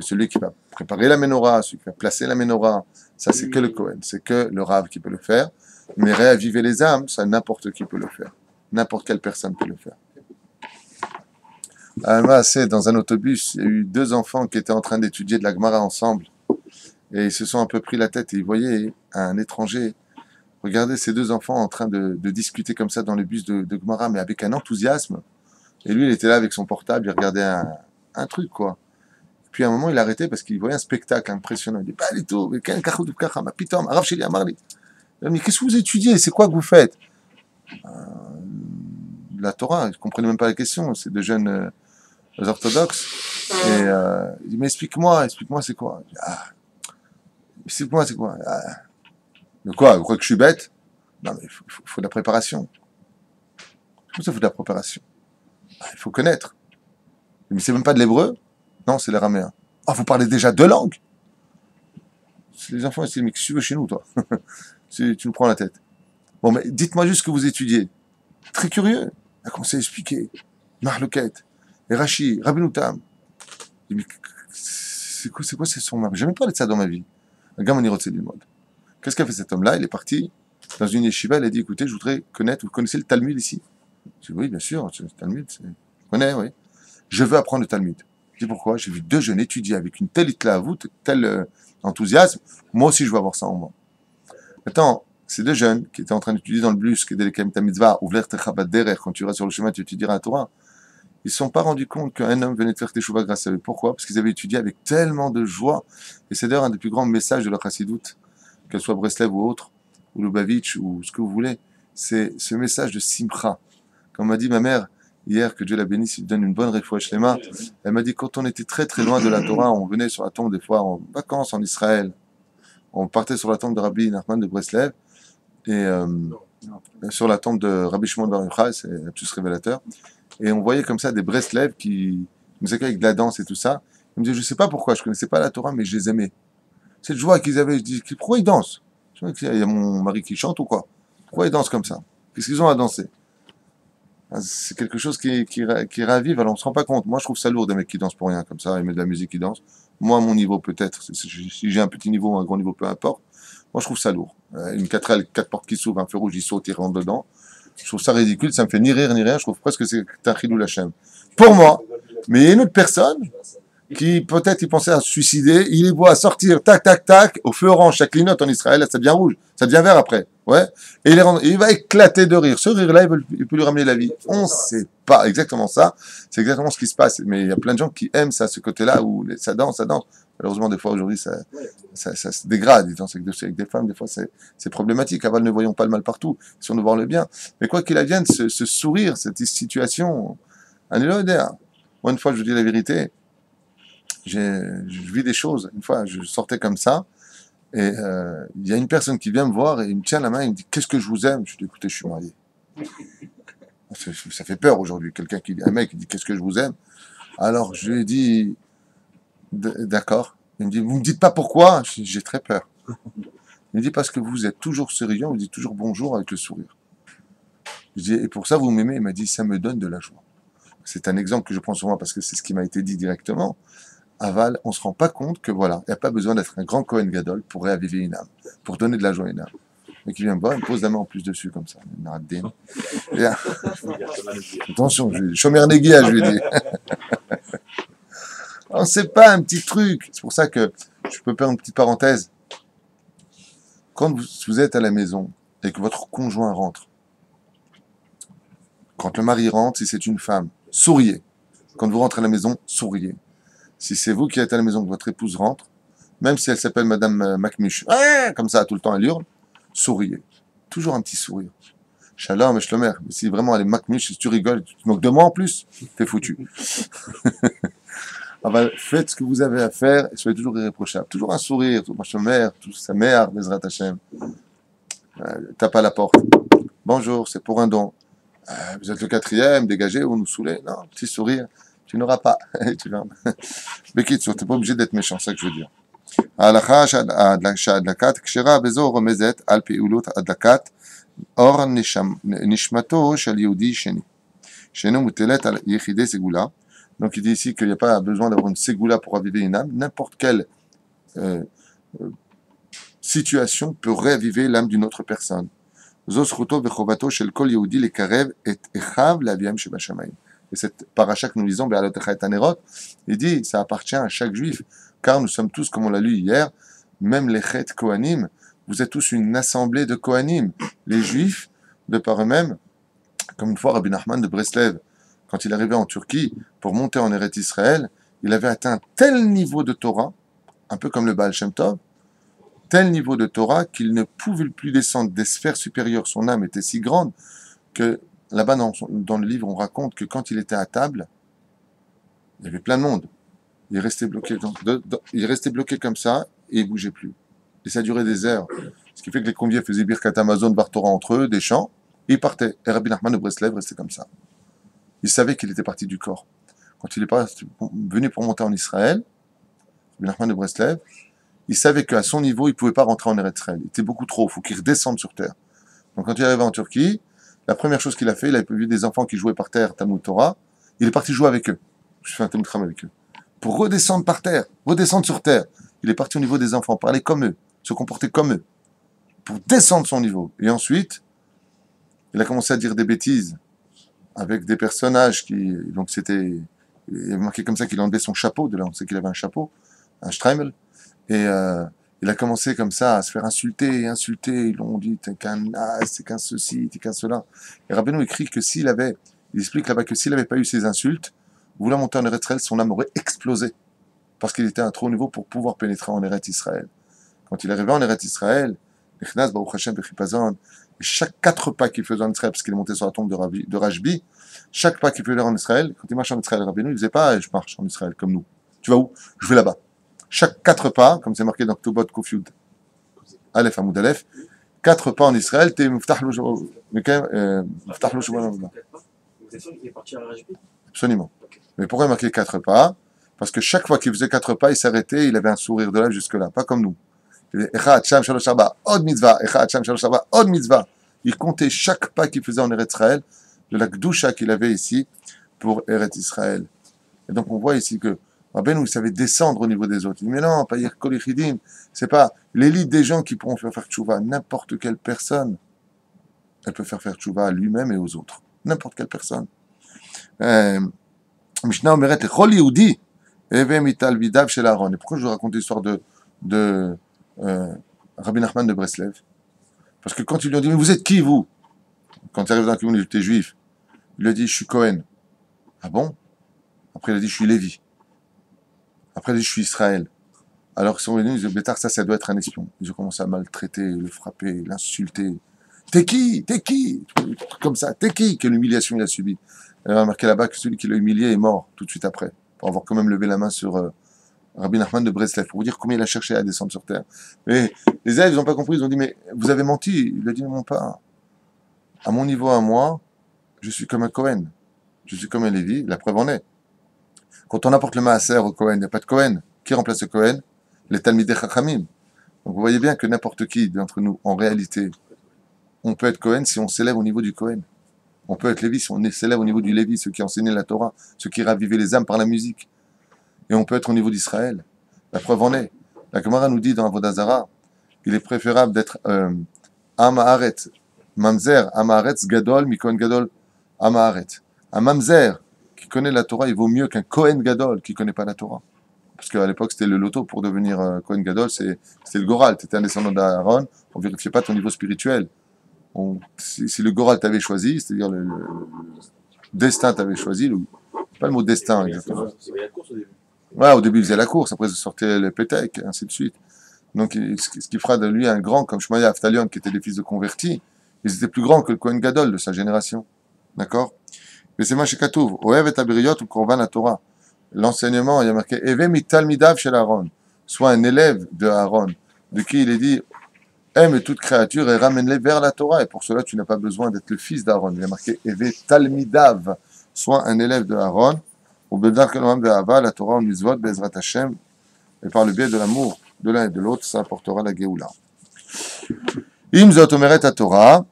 Celui qui va préparer la menorah, celui qui va placer la menorah, ça c'est que le Kohen, c'est que le Rav qui peut le faire. Mais réaviver les âmes, ça n'importe qui peut le faire. N'importe quelle personne peut le faire. C'est dans un autobus, il y a eu 2 enfants qui étaient en train d'étudier de la Gemara ensemble. Et ils se sont un peu pris la tête et ils voyaient un étranger. Regardez ces 2 enfants en train de discuter comme ça dans le bus de Gemara, mais avec un enthousiasme. Et lui, il était là avec son portable, il regardait un truc, quoi. Puis à un moment, il a arrêté parce qu'il voyait un spectacle impressionnant. Il dit, pas du tout, mais qu'est-ce que vous étudiez? C'est quoi que vous faites? La Torah, je ne comprenais même pas la question. C'est 2 jeunes orthodoxes. Et il dit, mais explique-moi c'est quoi? Explique-moi c'est quoi? De quoi? Vous croyez que je suis bête? Non, mais il faut de la préparation. Comment ça, il faut de la préparation? Il faut connaître. Mais c'est même pas de l'hébreu? Non, c'est l'araméen. Ah, vous parlez déjà 2 langues? Les enfants, ils disent, mais qu'est-ce que tu veux chez nous, toi? Tu nous prends la tête. Bon, mais dites-moi juste ce que vous étudiez. Très curieux. Il a commencé à expliquer. Mahloket, et Rashi, Rabbeinu Tam. Mais c'est quoi ces sons-là? J'ai jamais parlé de ça dans ma vie. Un gars, du monde. Qu'est-ce qu'a fait cet homme-là? Il est parti dans une yeshiva, il a dit, écoutez, je voudrais connaître, vous connaissez le Talmud ici? Je dis, oui, bien sûr, le Talmud, je connais, oui. Je veux apprendre le Talmud. Je dis, pourquoi? J'ai vu 2 jeunes étudier avec une telle itlaavout, tel enthousiasme. Moi aussi, je veux avoir ça en moi. Maintenant, ces 2 jeunes qui étaient en train d'étudier dans le bus, qui étaient les Kamita Mitzvah, ouvler Techabad Derer, quand tu iras sur le chemin, tu étudieras la Torah. Ils ne se sont pas rendus compte qu'un homme venait de faire Teshuvah grâce à eux. Pourquoi? Parce qu'ils avaient étudié avec tellement de joie. Et c'est d'ailleurs un des plus grands messages de la Chassidoute, qu'elle soit Breslev ou autre, ou Lubavitch, ou ce que vous voulez. C'est ce message de Simcha. Comme m'a dit ma mère, hier, que Dieu la bénisse, il donne une bonne réfoua shlema. Elle m'a dit, quand on était très très loin de la Torah, on venait sur la tombe des fois en vacances en Israël. On partait sur la tombe de Rabbi Nachman de Breslev, et sur la tombe de Rabbi Shimon Bar Yochai, c'est le plus révélateur. Et on voyait comme ça des Breslev qui nous accueillaient avec de la danse et tout ça. Ils me disaient, je ne sais pas pourquoi, je ne connaissais pas la Torah, mais je les aimais. Cette joie qu'ils avaient, je dis, pourquoi ils dansent? Il y a mon mari qui chante ou quoi? Pourquoi ils dansent comme ça? Qu'est-ce qu'ils ont à danser? C'est quelque chose qui ravive, alors on ne se rend pas compte. Moi, je trouve ça lourd, des mecs qui dansent pour rien, comme ça, ils mettent de la musique, qui dansent. Moi, à mon niveau, peut-être, si j'ai un petit niveau ou un grand niveau, peu importe. Moi, je trouve ça lourd. Une 4L, 4 portes qui s'ouvrent, un feu rouge, il saute, il rentre dedans. Je trouve ça ridicule, ça me fait ni rire ni rien, je trouve presque que c'est un chilou Hashem. Pour moi, mais il y a une autre personne qui peut-être il pensait à se suicider, il les voit sortir, tac, tac, tac, au feu orange, ça clignote en Israël, là, ça devient rouge, ça devient vert après, ouais, et il va éclater de rire. Ce rire-là, il peut lui ramener la vie. On ne sait pas exactement ça, c'est exactement ce qui se passe, mais il y a plein de gens qui aiment ça, ce côté-là où ça danse, ça danse. Malheureusement, des fois, aujourd'hui, ça se dégrade. Avec des femmes, des fois, c'est problématique. Aval, ne voyons pas le mal partout, si on veut voir le bien. Mais quoi qu'il advienne, ce sourire, cette situation, un élodère. Moi, une fois, je vous dis la vérité, je vis des choses. Une fois, je sortais comme ça, et il y a une personne qui vient me voir, et il me tient la main, il me dit, qu'est-ce que je vous aime? Je dis, écoutez, je suis marié. Ça fait peur aujourd'hui. Un mec qui dit, qu'est-ce que je vous aime? Alors, je lui ai dit, d'accord. Il me dit, vous me dites pas pourquoi? J'ai très peur. Il me dit, parce que vous êtes toujours souriant, vous dites toujours bonjour avec le sourire. Je dis, et pour ça, vous m'aimez? Il m'a dit, ça me donne de la joie. C'est un exemple que je prends souvent parce que c'est ce qui m'a été dit directement. Aval, on se rend pas compte que voilà, il n'y a pas besoin d'être un grand Kohen Gadol pour réaviver une âme, pour donner de la joie à une âme. Et qui vient me voir, il me pose la main en plus dessus, comme ça. Attention, Shomer Negia, je lui ai dit. C'est pas un petit truc. C'est pour ça que je peux faire une petite parenthèse. Quand vous êtes à la maison et que votre conjoint rentre, quand le mari rentre, si c'est une femme, souriez. Quand vous rentrez à la maison, souriez. Si c'est vous qui êtes à la maison, que votre épouse rentre, même si elle s'appelle Madame Macmuche, comme ça, tout le temps, elle hurle, souriez. Toujours un petit sourire. Shalom et Shlomer. Si vraiment elle est Macmuche, si tu rigoles, tu te moques de moi en plus, t'es foutu. Faites ce que vous avez à faire et soyez toujours irréprochable. Toujours un sourire, tout Shlomer, tout sa mère, Bezrat Hashem. Tape à la porte. Bonjour, c'est pour un don. Vous êtes le quatrième, dégagez, vous nous saoulez. Non, petit sourire. Tu n'auras pas. Mais quitte, tu n'es pas obligé d'être méchant, c'est ça que je veux dire. ההלכה שההדלקת כשרה בזו רומזת על פעילות הדלקת אור נשמתו של יהודי שני, שאינו מוטלת על יחידי סגולה. Donc il dit ici qu'il n'y a pas besoin d'avoir une ségoula pour raviver une âme. N'importe quelle situation peut raviver l'âme d'une autre personne. זו זכותו וחובתו של כל יהודי לקרב את אחיו לאביהם שבשמיים. Et cette paracha que nous lisons, il dit, ça appartient à chaque juif, car nous sommes tous, comme on l'a lu hier, même les Chet Kohanim, vous êtes tous une assemblée de Kohanim. Les juifs, de par eux-mêmes, comme une fois Rabbi Nachman de Breslev, quand il arrivait en Turquie, pour monter en Eretz Israël, il avait atteint tel niveau de Torah, un peu comme le Baal Shem Tov, tel niveau de Torah qu'il ne pouvait plus descendre des sphères supérieures. Son âme était si grande que là-bas, dans le livre, on raconte que quand il était à table, il y avait plein de monde. Il restait bloqué comme ça et il ne bougeait plus. Et ça durait des heures. Ce qui fait que les conviés faisaient Birkat Amazon, Bartora entre eux, des chants, et ils partaient. Et Rabbi Nachman de Breslev restait comme ça. Il savait qu'il était parti du corps. Quand il est venu pour monter en Israël, Rabbi Nachman de Breslev, il savait qu'à son niveau, il ne pouvait pas rentrer en Eretz Israël. Il était beaucoup trop, il faut qu'il redescende sur terre. Donc quand il est arrivé en Turquie, la première chose qu'il a fait, il a vu des enfants qui jouaient par terre, Talmud Torah, il est parti jouer avec eux. Je fais un Talmud Chacham avec eux. Pour redescendre par terre, redescendre sur terre. Il est parti au niveau des enfants, parler comme eux, se comporter comme eux, pour descendre son niveau. Et ensuite, il a commencé à dire des bêtises avec des personnages qui... Donc c'était... Il est marqué comme ça qu'il enlevait son chapeau, de là on sait qu'il avait un chapeau, un streimel, et il a commencé comme ça à se faire insulter. Ils l'ont dit, t'es qu'un as, t'es qu'un ceci, t'es qu'un cela. Et Rabbeinu écrit que il explique là-bas que s'il n'avait pas eu ces insultes, voulant monter en Eretz Israël, son âme aurait explosé, parce qu'il était à un trop haut niveau pour pouvoir pénétrer en Eretz Israël. Quand il est arrivé en Eretz Israël, Nechnaz Baruch Hashem Bechipazon, et chaque 4 pas qu'il faisait en Israël, parce qu'il est monté sur la tombe de Rajbi, chaque pas qu'il faisait en Israël, quand il marche en Israël, Rabbeinu, il disait pas, je marche en Israël comme nous. Tu vas où? Je vais là-bas. Chaque 4 pas, comme c'est marqué dans Ktubot Kufyud, Aleph Hamoud Aleph, 4 pas en Israël, t'es Muftah Lo Shubal. Vous êtes sûr qu'il est parti à Rajbi? Absolument. Mais pourquoi il marquait 4 pas? Parce que chaque fois qu'il faisait 4 pas, il s'arrêtait, il avait un sourire de lèvres jusque-là, pas comme nous. Echad, Sham, Shalosh, Arba, Od Mitzvah, Echad, Sham, Shalosh, Arba, Od Mitzvah. Il comptait chaque pas qu'il faisait en Eretz Israël, de la Gdusha qu'il avait ici pour Eretz Israël. Et donc on voit ici que Rabbeinu, il savait descendre au niveau des autres. Il dit, mais non, pas Yer Kol Yechidim, c'est pas l'élite des gens qui pourront faire tchouva. N'importe quelle personne, elle peut faire tchouva à lui-même et aux autres. N'importe quelle personne. Mishnah Omeret, Chol Yehudi, Eve mital vidav chez Aaron. Et pourquoi je vous raconte l'histoire de Rabbi Nachman de Breslev? Parce que quand ils lui ont dit, mais vous êtes qui, vous? Quand il arrive dans la communauté juive, il lui a dit, je suis Cohen. Ah bon? Après, il a dit, je suis Lévi. Après, il a dit, je suis Israël. Alors, ils sont venus, ils ont dit, Bétar, ça doit être un espion. Ils ont commencé à maltraiter, le frapper, l'insulter. T'es qui? T'es qui? Comme ça. T'es qui? Quelle humiliation il a subi. Il a remarqué là-bas que celui qui l'a humilié est mort tout de suite après. Pour avoir quand même levé la main sur Rabbi Nachman de Breslev. Pour vous dire combien il a cherché à descendre sur terre. Mais les élèves, ils n'ont pas compris. Ils ont dit, mais vous avez menti. Il a dit, non, pas. À mon niveau, à moi, je suis comme un Cohen. Je suis comme un Lévi. La preuve en est. Quand on apporte le maaser au Cohen, il n'y a pas de Cohen. Qui remplace le Cohen? Les Talmidei Chachamim. Donc vous voyez bien que n'importe qui d'entre nous, en réalité, on peut être Cohen si on s'élève au niveau du Cohen. On peut être Lévi si on s'élève au niveau du Lévi, ceux qui enseignaient la Torah, ceux qui ravivaient les âmes par la musique. Et on peut être au niveau d'Israël. La preuve en est. La Gemara nous dit dans Avodah Zarah, il est préférable d'être Am Haaretz, Mamzer, Am Haaretz Gadol, Mi Kohen Gadol, Am Haaretz. Un Mamzer qui connaît la Torah, il vaut mieux qu'un Kohen Gadol qui ne connaît pas la Torah. Parce qu'à l'époque, c'était le loto pour devenir Kohen Gadol, c'était le Goral. Tu étais un descendant d'Aaron, on ne vérifiait pas ton niveau spirituel. Si le Goral t'avait choisi, c'est-à-dire le destin t'avait choisi, pas le mot destin exactement. Il y a la course au début. Ouais, au début, il faisait la course, après, il sortait le Pétek, ainsi de suite. Donc, ce qui fera de lui un grand, comme Shmaya Aftalion, qui étaient des fils de convertis, ils étaient plus grands que le Kohen Gadol de sa génération. D'accord? Mais c'est Mashikatouv, Oev et Abiriyot ou Korban à Torah. L'enseignement, il y a marqué Eve mitalmidav shel Aaron, soit un élève de Aaron, de qui il est dit aime toute créature et ramène-les vers la Torah. Et pour cela, tu n'as pas besoin d'être le fils d'Aaron. Il y a marqué Eve talmidav, soit un élève de Aaron, ou bedar keloam ve'ava, la Torah, ou mitzvot, bezrat Hashem, et par le biais de l'amour de l'un et de l'autre, ça apportera la Géoula. Im zot omeret à Torah,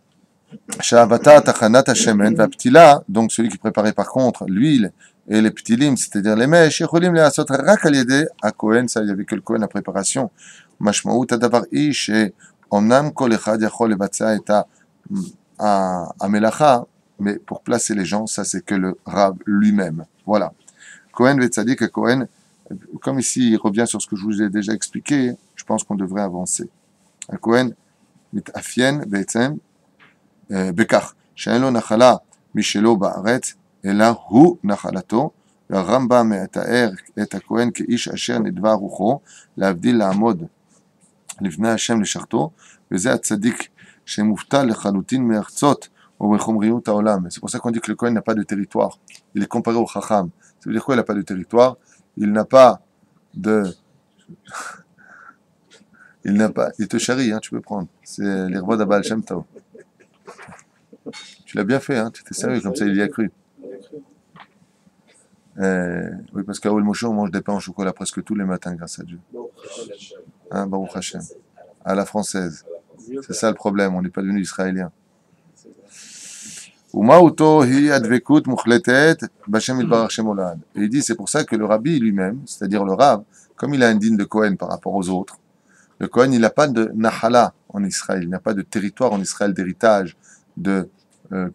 Shavata tachanat hashemen vaptila, donc celui qui préparait par contre l'huile et les ptilim, c'est-à-dire les mèches, yecholim le asot rak al yedei à Kohen, ça il y avait que le Kohen la préparation. Mashmaout adavar ish et onam kol echad yachol levatza et à melacha, mais pour placer les gens, ça c'est que le Rav lui-même. Voilà. Kohen vetzadik et Kohen, comme ici il revient sur ce que je vous ai déjà expliqué, je pense qu'on devrait avancer. Un Kohen מתאפיין בעצם בכך שאין לו נחלה משלו בארץ, אלא הוא נחלתו, והרמב"ם מתאר את הכהן כאיש אשר נדבה רוחו, להבדיל לעמוד לפני השם לשרתו, וזה הצדיק שמובטל לחלוטין מארצות ומחומריות העולם. C'est pour ça qu'on dit que le Kohen n'a pas de territoire. Il est comparé au Chacham. Ça veut dire quoi, il n'a pas de territoire? Il n'a pas de... il te charrie, hein, tu peux prendre. C'est les rois d'Abal Shem Tov. Tu l'as bien fait, hein, tu étais sérieux, comme ça il y a cru. Oui, parce qu'à Oel Moshe, on mange des pains au chocolat presque tous les matins, grâce à Dieu. Hein, Baruch Hashem. À la française. C'est ça le problème, on n'est pas devenu israélien. Et il dit, c'est pour ça que le rabbi lui-même, c'est-à-dire le Rav, comme il a un digne de Kohen par rapport aux autres, le Kohen, il n'a pas de Nahala en Israël, il n'a pas de territoire en Israël d'héritage, de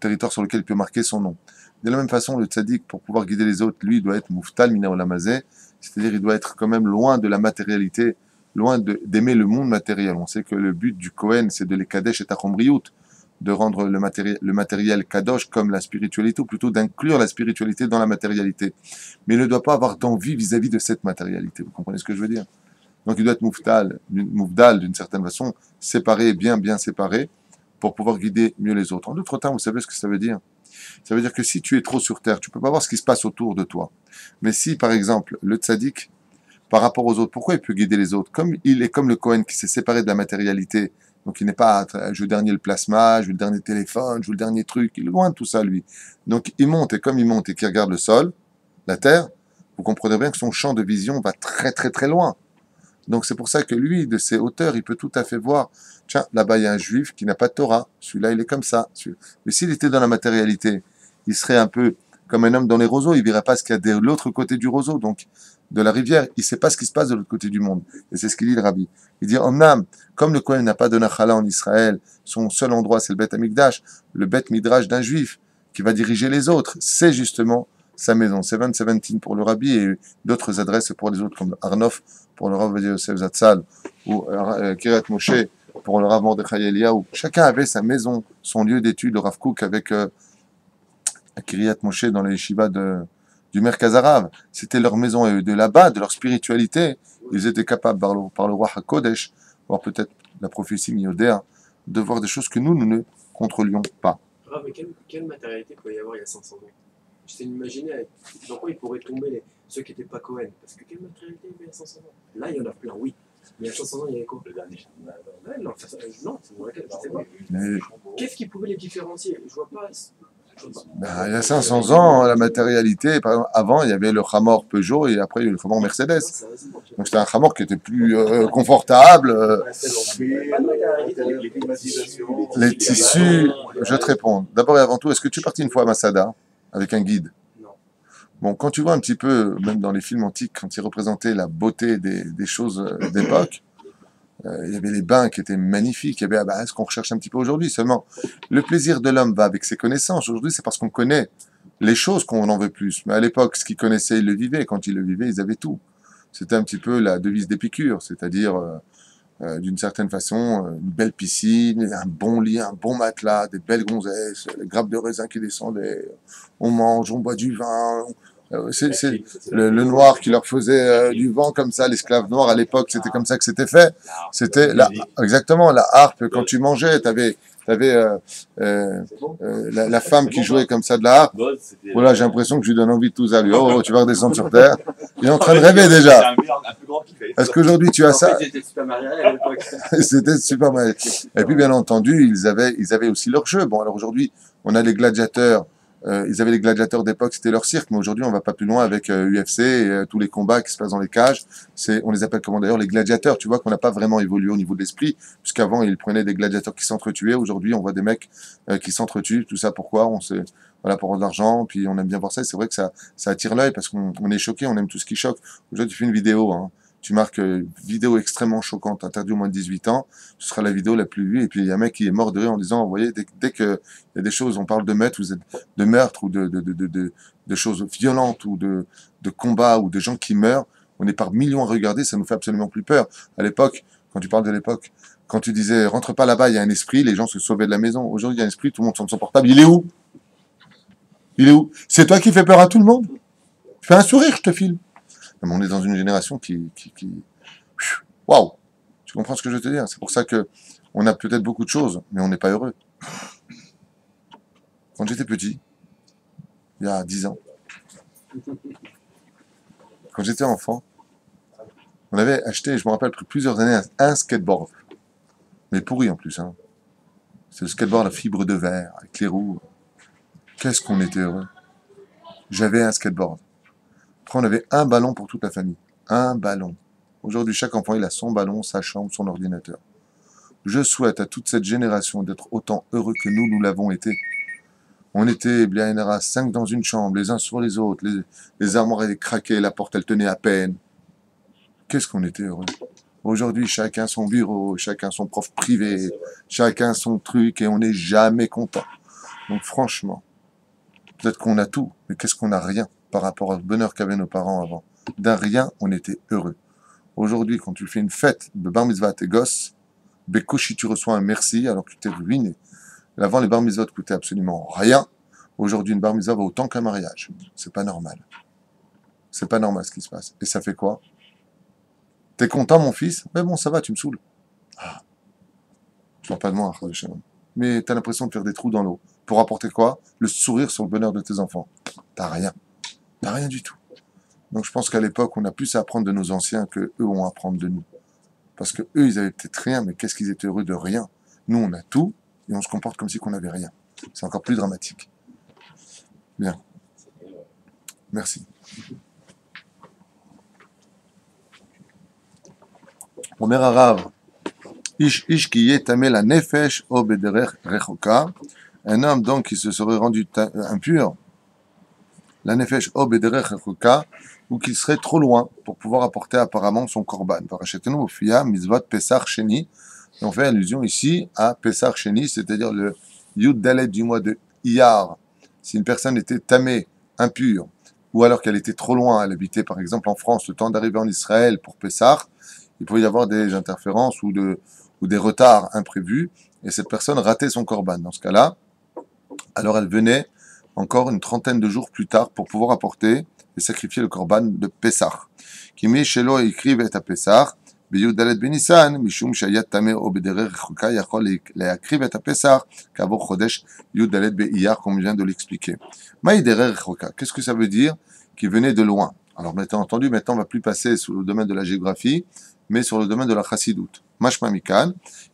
territoire sur lequel il peut marquer son nom. De la même façon, le tzaddik, pour pouvoir guider les autres, lui, il doit être muftal mina olamazeh, c'est-à-dire il doit être quand même loin de la matérialité, loin d'aimer le monde matériel. On sait que le but du Kohen, c'est de les kadesh et tachomriout, de rendre le matériel kadosh comme la spiritualité, ou plutôt d'inclure la spiritualité dans la matérialité. Mais il ne doit pas avoir d'envie vis-à-vis de cette matérialité. Vous comprenez ce que je veux dire? Donc il doit être moufdal d'une certaine façon, séparé, bien séparé, pour pouvoir guider mieux les autres. En d'autres termes, vous savez ce que ça veut dire? Ça veut dire que si tu es trop sur terre, tu ne peux pas voir ce qui se passe autour de toi. Mais si, par exemple, le tzaddik, par rapport aux autres, pourquoi il peut guider les autres? Comme il est comme le Kohen qui s'est séparé de la matérialité, donc il n'est pas, je veux le dernier le plasma, je veux le dernier téléphone, je veux le dernier truc, il est loin de tout ça, lui. Donc il monte, et comme il monte et qu'il regarde le sol, la terre, vous comprenez bien que son champ de vision va très très très loin. Donc c'est pour ça que lui, de ses hauteurs, il peut tout à fait voir, tiens, là-bas il y a un juif qui n'a pas de Torah, celui-là il est comme ça. Mais s'il était dans la matérialité, il serait un peu comme un homme dans les roseaux, il ne verrait pas ce qu'il y a de l'autre côté du roseau, donc de la rivière, il ne sait pas ce qui se passe de l'autre côté du monde. Et c'est ce qu'il dit le Rabbi. Il dit, Omnam, comme le Kohen n'a pas de Nachala en Israël, son seul endroit c'est le Bet Amikdash, le Bet Midrash d'un juif qui va diriger les autres, c'est justement sa maison. 717 pour le Rabbi et d'autres adresses pour les autres, comme Arnof pour le Rav Ovadia Yosef Zatzal ou Kiryat Moshe pour le Rav Mordechai Eliyahu. Chacun avait sa maison, son lieu d'étude, le Rav Kook avec Kiryat Moshe dans les yeshivas du Merkaz Arav. C'était leur maison et de là-bas, de leur spiritualité, ils étaient capables par le roi HaKodesh, voire peut-être la prophétie Miodéa, de voir des choses que nous ne contrôlions pas. Ah, mais quelle matérialité pouvait y avoir il y a 500 ans? J'essaie d'imaginer dans quoi ils pourraient tomber ceux qui n'étaient pas Cohen. Parce que quelle matérialité il y avait il y a 500 ans? Là, il y en a plein, oui. Mais il y a 500 ans, il y avait quoi? Le dernier Ouais, non, c'est bon, je sais pas. Mais, Qu'est-ce qui pouvait les différencier? Je vois pas. il y a 500 ans, la matérialité, par exemple, avant, il y avait le Hamor Peugeot et après, il y a eu le Hamor Mercedes. Donc, c'était un Hamor qui était plus confortable. Les tissus, je te réponds. D'abord et avant tout, est-ce que tu es parti une fois à Masada avec un guide? Non. Bon, quand tu vois un petit peu, même dans les films antiques, quand ils représentaient la beauté des choses d'époque, il y avait les bains qui étaient magnifiques. Il y avait ce qu'on recherche un petit peu aujourd'hui. Seulement, le plaisir de l'homme va avec ses connaissances. Aujourd'hui, c'est parce qu'on connaît les choses qu'on en veut plus. Mais à l'époque, ce qu'ils connaissaient, ils le vivaient. Quand ils le vivaient, ils avaient tout. C'était un petit peu la devise d'Épicure, c'est-à-dire, d'une certaine façon, une belle piscine, un bon lit, un bon matelas, des belles gonzesses, les grappes de raisin qui descendaient. On mange, on boit du vin. C'est le noir qui leur faisait du vent comme ça, l'esclave noir à l'époque, c'était comme ça que c'était fait. C'était exactement la harpe. Quand tu mangeais, t'avais la femme qui jouait comme ça de la harpe. Voilà, j'ai l'impression que je lui donne envie de tout ça. Lui, oh, tu vas redescendre sur terre. Il est en train de rêver déjà. Est-ce qu'aujourd'hui tu as ça? C'était super marié à l'époque. C'était super mal. Et puis bien entendu, ils avaient aussi leur jeu. Bon, alors aujourd'hui, on a les gladiateurs. Ils avaient les gladiateurs d'époque, c'était leur cirque, mais aujourd'hui on va pas plus loin avec UFC et tous les combats qui se passent dans les cages. On les appelle comment d'ailleurs les gladiateurs. Tu vois qu'on n'a pas vraiment évolué au niveau de l'esprit, puisqu'avant ils prenaient des gladiateurs qui s'entretuaient. Aujourd'hui on voit des mecs qui s'entretuent. Tout ça pourquoi? Voilà, pour avoir de l'argent, puis on aime bien voir ça. C'est vrai que ça attire l'œil parce qu'on est choqué, on aime tout ce qui choque. Aujourd'hui tu fais une vidéo, hein. Tu marques vidéo extrêmement choquante, interdit au moins de 18 ans, ce sera la vidéo la plus vue. Et puis il y a un mec qui est mort de rire en disant, vous voyez, dès que il y a des choses, on parle de meurtre ou de choses violentes ou de combats ou de gens qui meurent, on est par millions à regarder, ça nous fait absolument plus peur. À l'époque, quand tu parles de l'époque, quand tu disais, rentre pas là-bas, il y a un esprit, les gens se sauvaient de la maison. Aujourd'hui, il y a un esprit, tout le monde sort de son portable. Il est où? Il est où? C'est toi qui fais peur à tout le monde? Fais un sourire, je te filme. Mais on est dans une génération qui waouh, tu comprends ce que je veux te dire? C'est pour ça que on a peut-être beaucoup de choses, mais on n'est pas heureux. Quand j'étais petit, il y a 10 ans, quand j'étais enfant, on avait acheté, je me rappelle, depuis plusieurs années, un skateboard. Mais pourri en plus, hein. C'est le skateboard à fibre de verre, avec les roues. Qu'est-ce qu'on était heureux. J'avais un skateboard. Après, on avait un ballon pour toute la famille. Un ballon. Aujourd'hui, chaque enfant, il a son ballon, sa chambre, son ordinateur. Je souhaite à toute cette génération d'être autant heureux que nous l'avons été. On était, bien, 5 dans une chambre, les uns sur les autres, les armoires étaient craquées, la porte, elle tenait à peine. Qu'est-ce qu'on était heureux. Aujourd'hui, chacun son bureau, chacun son prof privé, chacun son truc, et on n'est jamais content. Donc franchement, peut-être qu'on a tout, mais qu'est-ce qu'on n'a rien par rapport au bonheur qu'avaient nos parents avant. D'un rien, on était heureux. Aujourd'hui, quand tu fais une fête de bar mitzvah à tes gosses, Bekoshi, tu reçois un merci alors que tu t'es ruiné. Avant, les bar mitzvahs ne coûtaient absolument rien. Aujourd'hui, une bar mitzvah va autant qu'un mariage. C'est pas normal. C'est pas normal ce qui se passe. Et ça fait quoi? T'es content, mon fils? Mais bon, ça va, tu me saoules. Ah. Je parle pas de moi, mais t'as l'impression de faire des trous dans l'eau. Pour apporter quoi? Le sourire sur le bonheur de tes enfants. T'as rien. T'as rien du tout. Donc je pense qu'à l'époque, on a plus à apprendre de nos anciens que eux ont à apprendre de nous. Parce que eux, ils avaient peut-être rien, mais qu'est-ce qu'ils étaient heureux de rien. Nous, on a tout, et on se comporte comme si on n'avait rien. C'est encore plus dramatique. Bien. Merci. Omer Arav. Ish ki yetameh la nefesh o bederech rechoka. Un homme donc qui se serait rendu impur, la nefesh o bederech rechoka, ou qu'il serait trop loin pour pouvoir apporter apparemment son korban. Parachetenu ofia mitzvot Pesach Sheni. On fait allusion ici à Pesach Sheni, c'est-à-dire le Yud Dalet du mois de Iyar. Si une personne était tamée, impure, ou alors qu'elle était trop loin, elle habitait par exemple en France, le temps d'arriver en Israël pour Pessah, il pouvait y avoir des interférences ou des retards imprévus, et cette personne ratait son korban. Dans ce cas-là, alors elle venait encore une trentaine de jours plus tard pour pouvoir apporter et sacrifier le korban de Pessah. Kimi shelo ikriv et Pessah, בי"ד בניסן, משום שהיה טמא או בדרך רחוקה, יכול להקריב את הפסח כעבור חודש י"ד באייר, comme je viens de l'expliquer. מהי דרך רחוקה? Qu'est-ce que ça veut dire? Qui venait de loin. Alors maintenant entendu, maintenant on va plus passer sur le domaine de la géographie, mais sur le domaine de la chassidoute. משמע מכאן,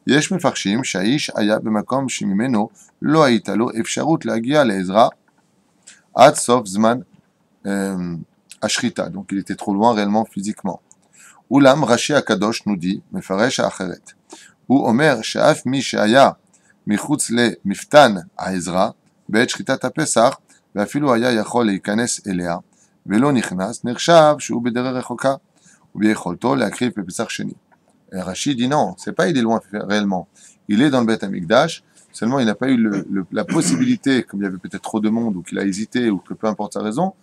יש מפרשים שהאיש היה במקום שממנו לא הייתה לו אפשרות להגיע לעזרה עד סוף זמן השחיטה. Donc il était trop loin réellement physiquement. אולם רש"י הקדוש nous dit, מפרש האחרת. הוא אומר שאף מי שהיה מחוץ למפתן העזרה בעת שחיטת הפסח, ואפילו היה יכול להיכנס אליה, ולא נכנס, נחשב שהוא בדרך רחוקה, וביכולתו להקריב בפסח שני. Rachid dit non, c'est pas il est loin réellement. Il est dans le Beth Amikdash, seulement il n'a pas eu la possibilité, comme il y avait peut-être trop de monde, ou qu'il a hésité, ou que peu importe sa raison,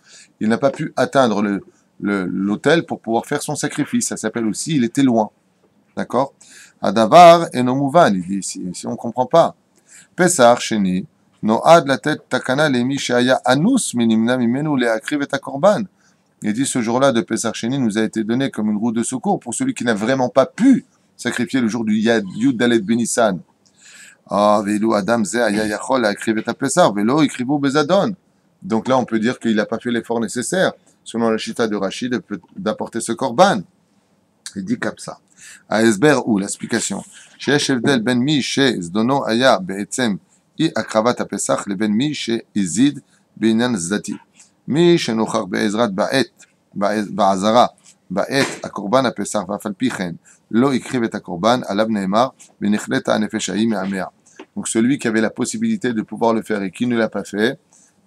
il n'a pas pu atteindre l'autel pour pouvoir faire son sacrifice. Ça s'appelle aussi, il était loin. D'accord? Adavar et Nomouvan, il dit ici, si on ne comprend pas. Pesach Sheni, Noad la tête takana lemi sheaya anus minimna mimenu leakriv et korban. Il dit ce jour-là de Pesach Sheni nous a été donné comme une roue de secours pour celui qui n'a vraiment pas pu sacrifier le jour du Yud Dalet Benissan. Ah, veilu Adam ze aya yachol leakriv et Pesach, velo ikrivu bezadon. Donc là, on peut dire qu'il n'a pas fait l'effort nécessaire, selon la chita de Rachid, d'apporter ce korban. Il dit comme ça. Aesber ou l'explication. Sheyesh evdel ben mi zdono aya be'etzem i akravat ha'pesach leben mi she'izid b'inyan zdati. מי שנוכח בעזרת בעזרה בעת הקורבן הפסח ואף על פי כן לא הקריב את הקורבן, עליו נאמר ונחלת הנפש ההיא מעמיה. Donc celui qui avait la possibilité de pouvoir le faire et qui ne l'a pas fait,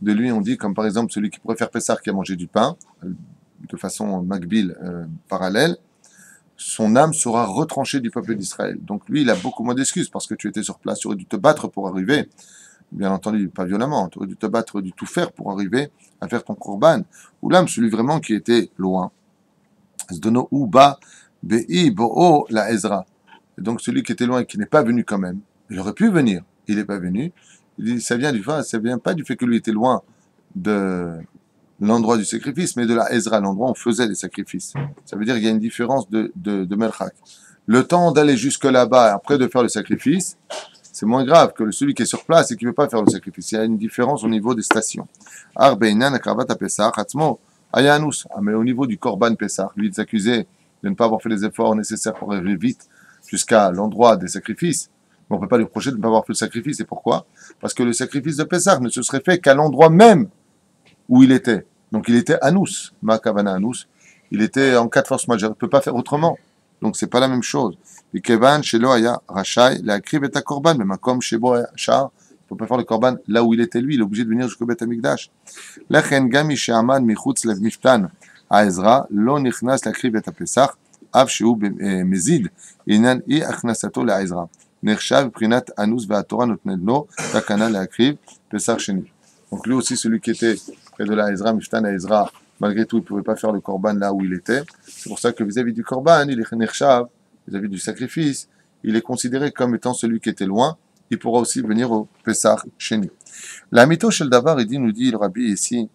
de lui on dit comme par exemple celui qui préfère Pessah qui a mangé du pain de façon makbil parallèle, son âme sera retranchée du peuple d'Israël. Donc lui il a beaucoup moins d'excuses parce que tu étais sur place, tu aurais dû te battre pour arriver. Bien entendu, pas violemment, tu aurais dû te battre, tu aurais dû tout faire pour arriver à faire ton korban. Ou l'âme, celui vraiment qui était loin. Zdono uba bei bo'o la Ezra. Et donc celui qui était loin et qui n'est pas venu quand même, il aurait pu venir, il n'est pas venu. Il dit, ça vient pas du fait que lui était loin de l'endroit du sacrifice, mais de la Ezra, l'endroit où on faisait les sacrifices. Ça veut dire qu'il y a une différence de Melchak. Le temps d'aller jusque là-bas, après de faire le sacrifice, c'est moins grave que celui qui est sur place et qui ne veut pas faire le sacrifice. Il y a une différence au niveau des stations. Mais au niveau du Korban Pessah, lui, il est accusé de ne pas avoir fait les efforts nécessaires pour arriver vite jusqu'à l'endroit des sacrifices. Mais on ne peut pas lui reprocher de ne pas avoir fait le sacrifice. Et pourquoi? Parce que le sacrifice de Pessah ne se serait fait qu'à l'endroit même où il était. Donc il était Anous, Makavana Anous. Il était en cas de force majeure. Il ne peut pas faire autrement. Donc c'est pas la même chose. Et Kevan, shelo aya rachai, leakriv et korban, mais makom shebo shar, il peut pas faire le korban là où il était lui, il est obligé de venir jusqu'au Beth Amikdash. Lechen gami she'aman michutz lev miftan ha'ezra, lo nichnas leakriv et pesach, av shehu mezid, inan i achnasato le'ezra. Nechshav prinat anus ve'atorah notned lo, takana leakriv pesach sheni. Donc lui aussi, celui qui était près de la Ezra, miftan ha'ezra, malgré tout, il ne pouvait pas faire le korban là où il était. C'est pour ça que vis-à-vis du korban, il est nechshav, vis-à-vis du sacrifice, il est considéré comme étant celui qui était loin. Il pourra aussi venir au Pessah Sheni. La mito shel davar, nous dit le rabbi ici,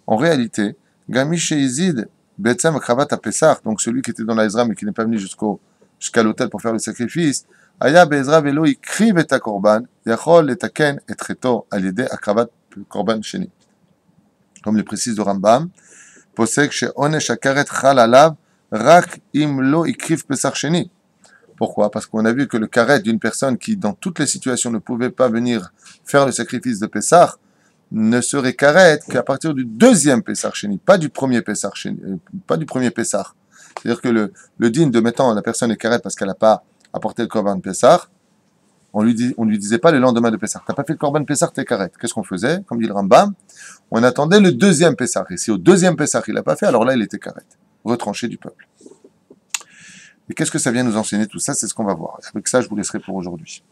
en réalité, Gami sheizid betzem akravat ha-Pessah, donc celui qui était dans la Ezra mais qui n'est pas venu jusqu'à l'autel pour faire le sacrifice, aya be'ezra velo ikriv et korban, yachol letaken et cheto al yedei akravat korban sheni. Comme le précise le Rambam, posek she'onesh hakaret chal alav rak im lo ikriv Pessah Sheni. Pourquoi? Parce qu'on a vu que le karet d'une personne qui, dans toutes les situations, ne pouvait pas venir faire le sacrifice de Pessah, ne serait karet qu'à partir du deuxième Pessah Sheni, pas du premier Pessah Sheni, pas du premier Pessah. C'est-à-dire que le din de mettant la personne est karet parce qu'elle n'a pas apporté le korban Pessah, on lui disait pas le lendemain de Pessah, t'as pas fait le korban Pessah, t'es karet. Qu'est-ce qu'on faisait? Comme dit le Rambam, on attendait le deuxième Pessah. Et si au deuxième Pessah il l'a pas fait, alors là il était karet, retranché du peuple. Et qu'est-ce que ça vient nous enseigner tout ça? C'est ce qu'on va voir. Avec ça, je vous laisserai pour aujourd'hui.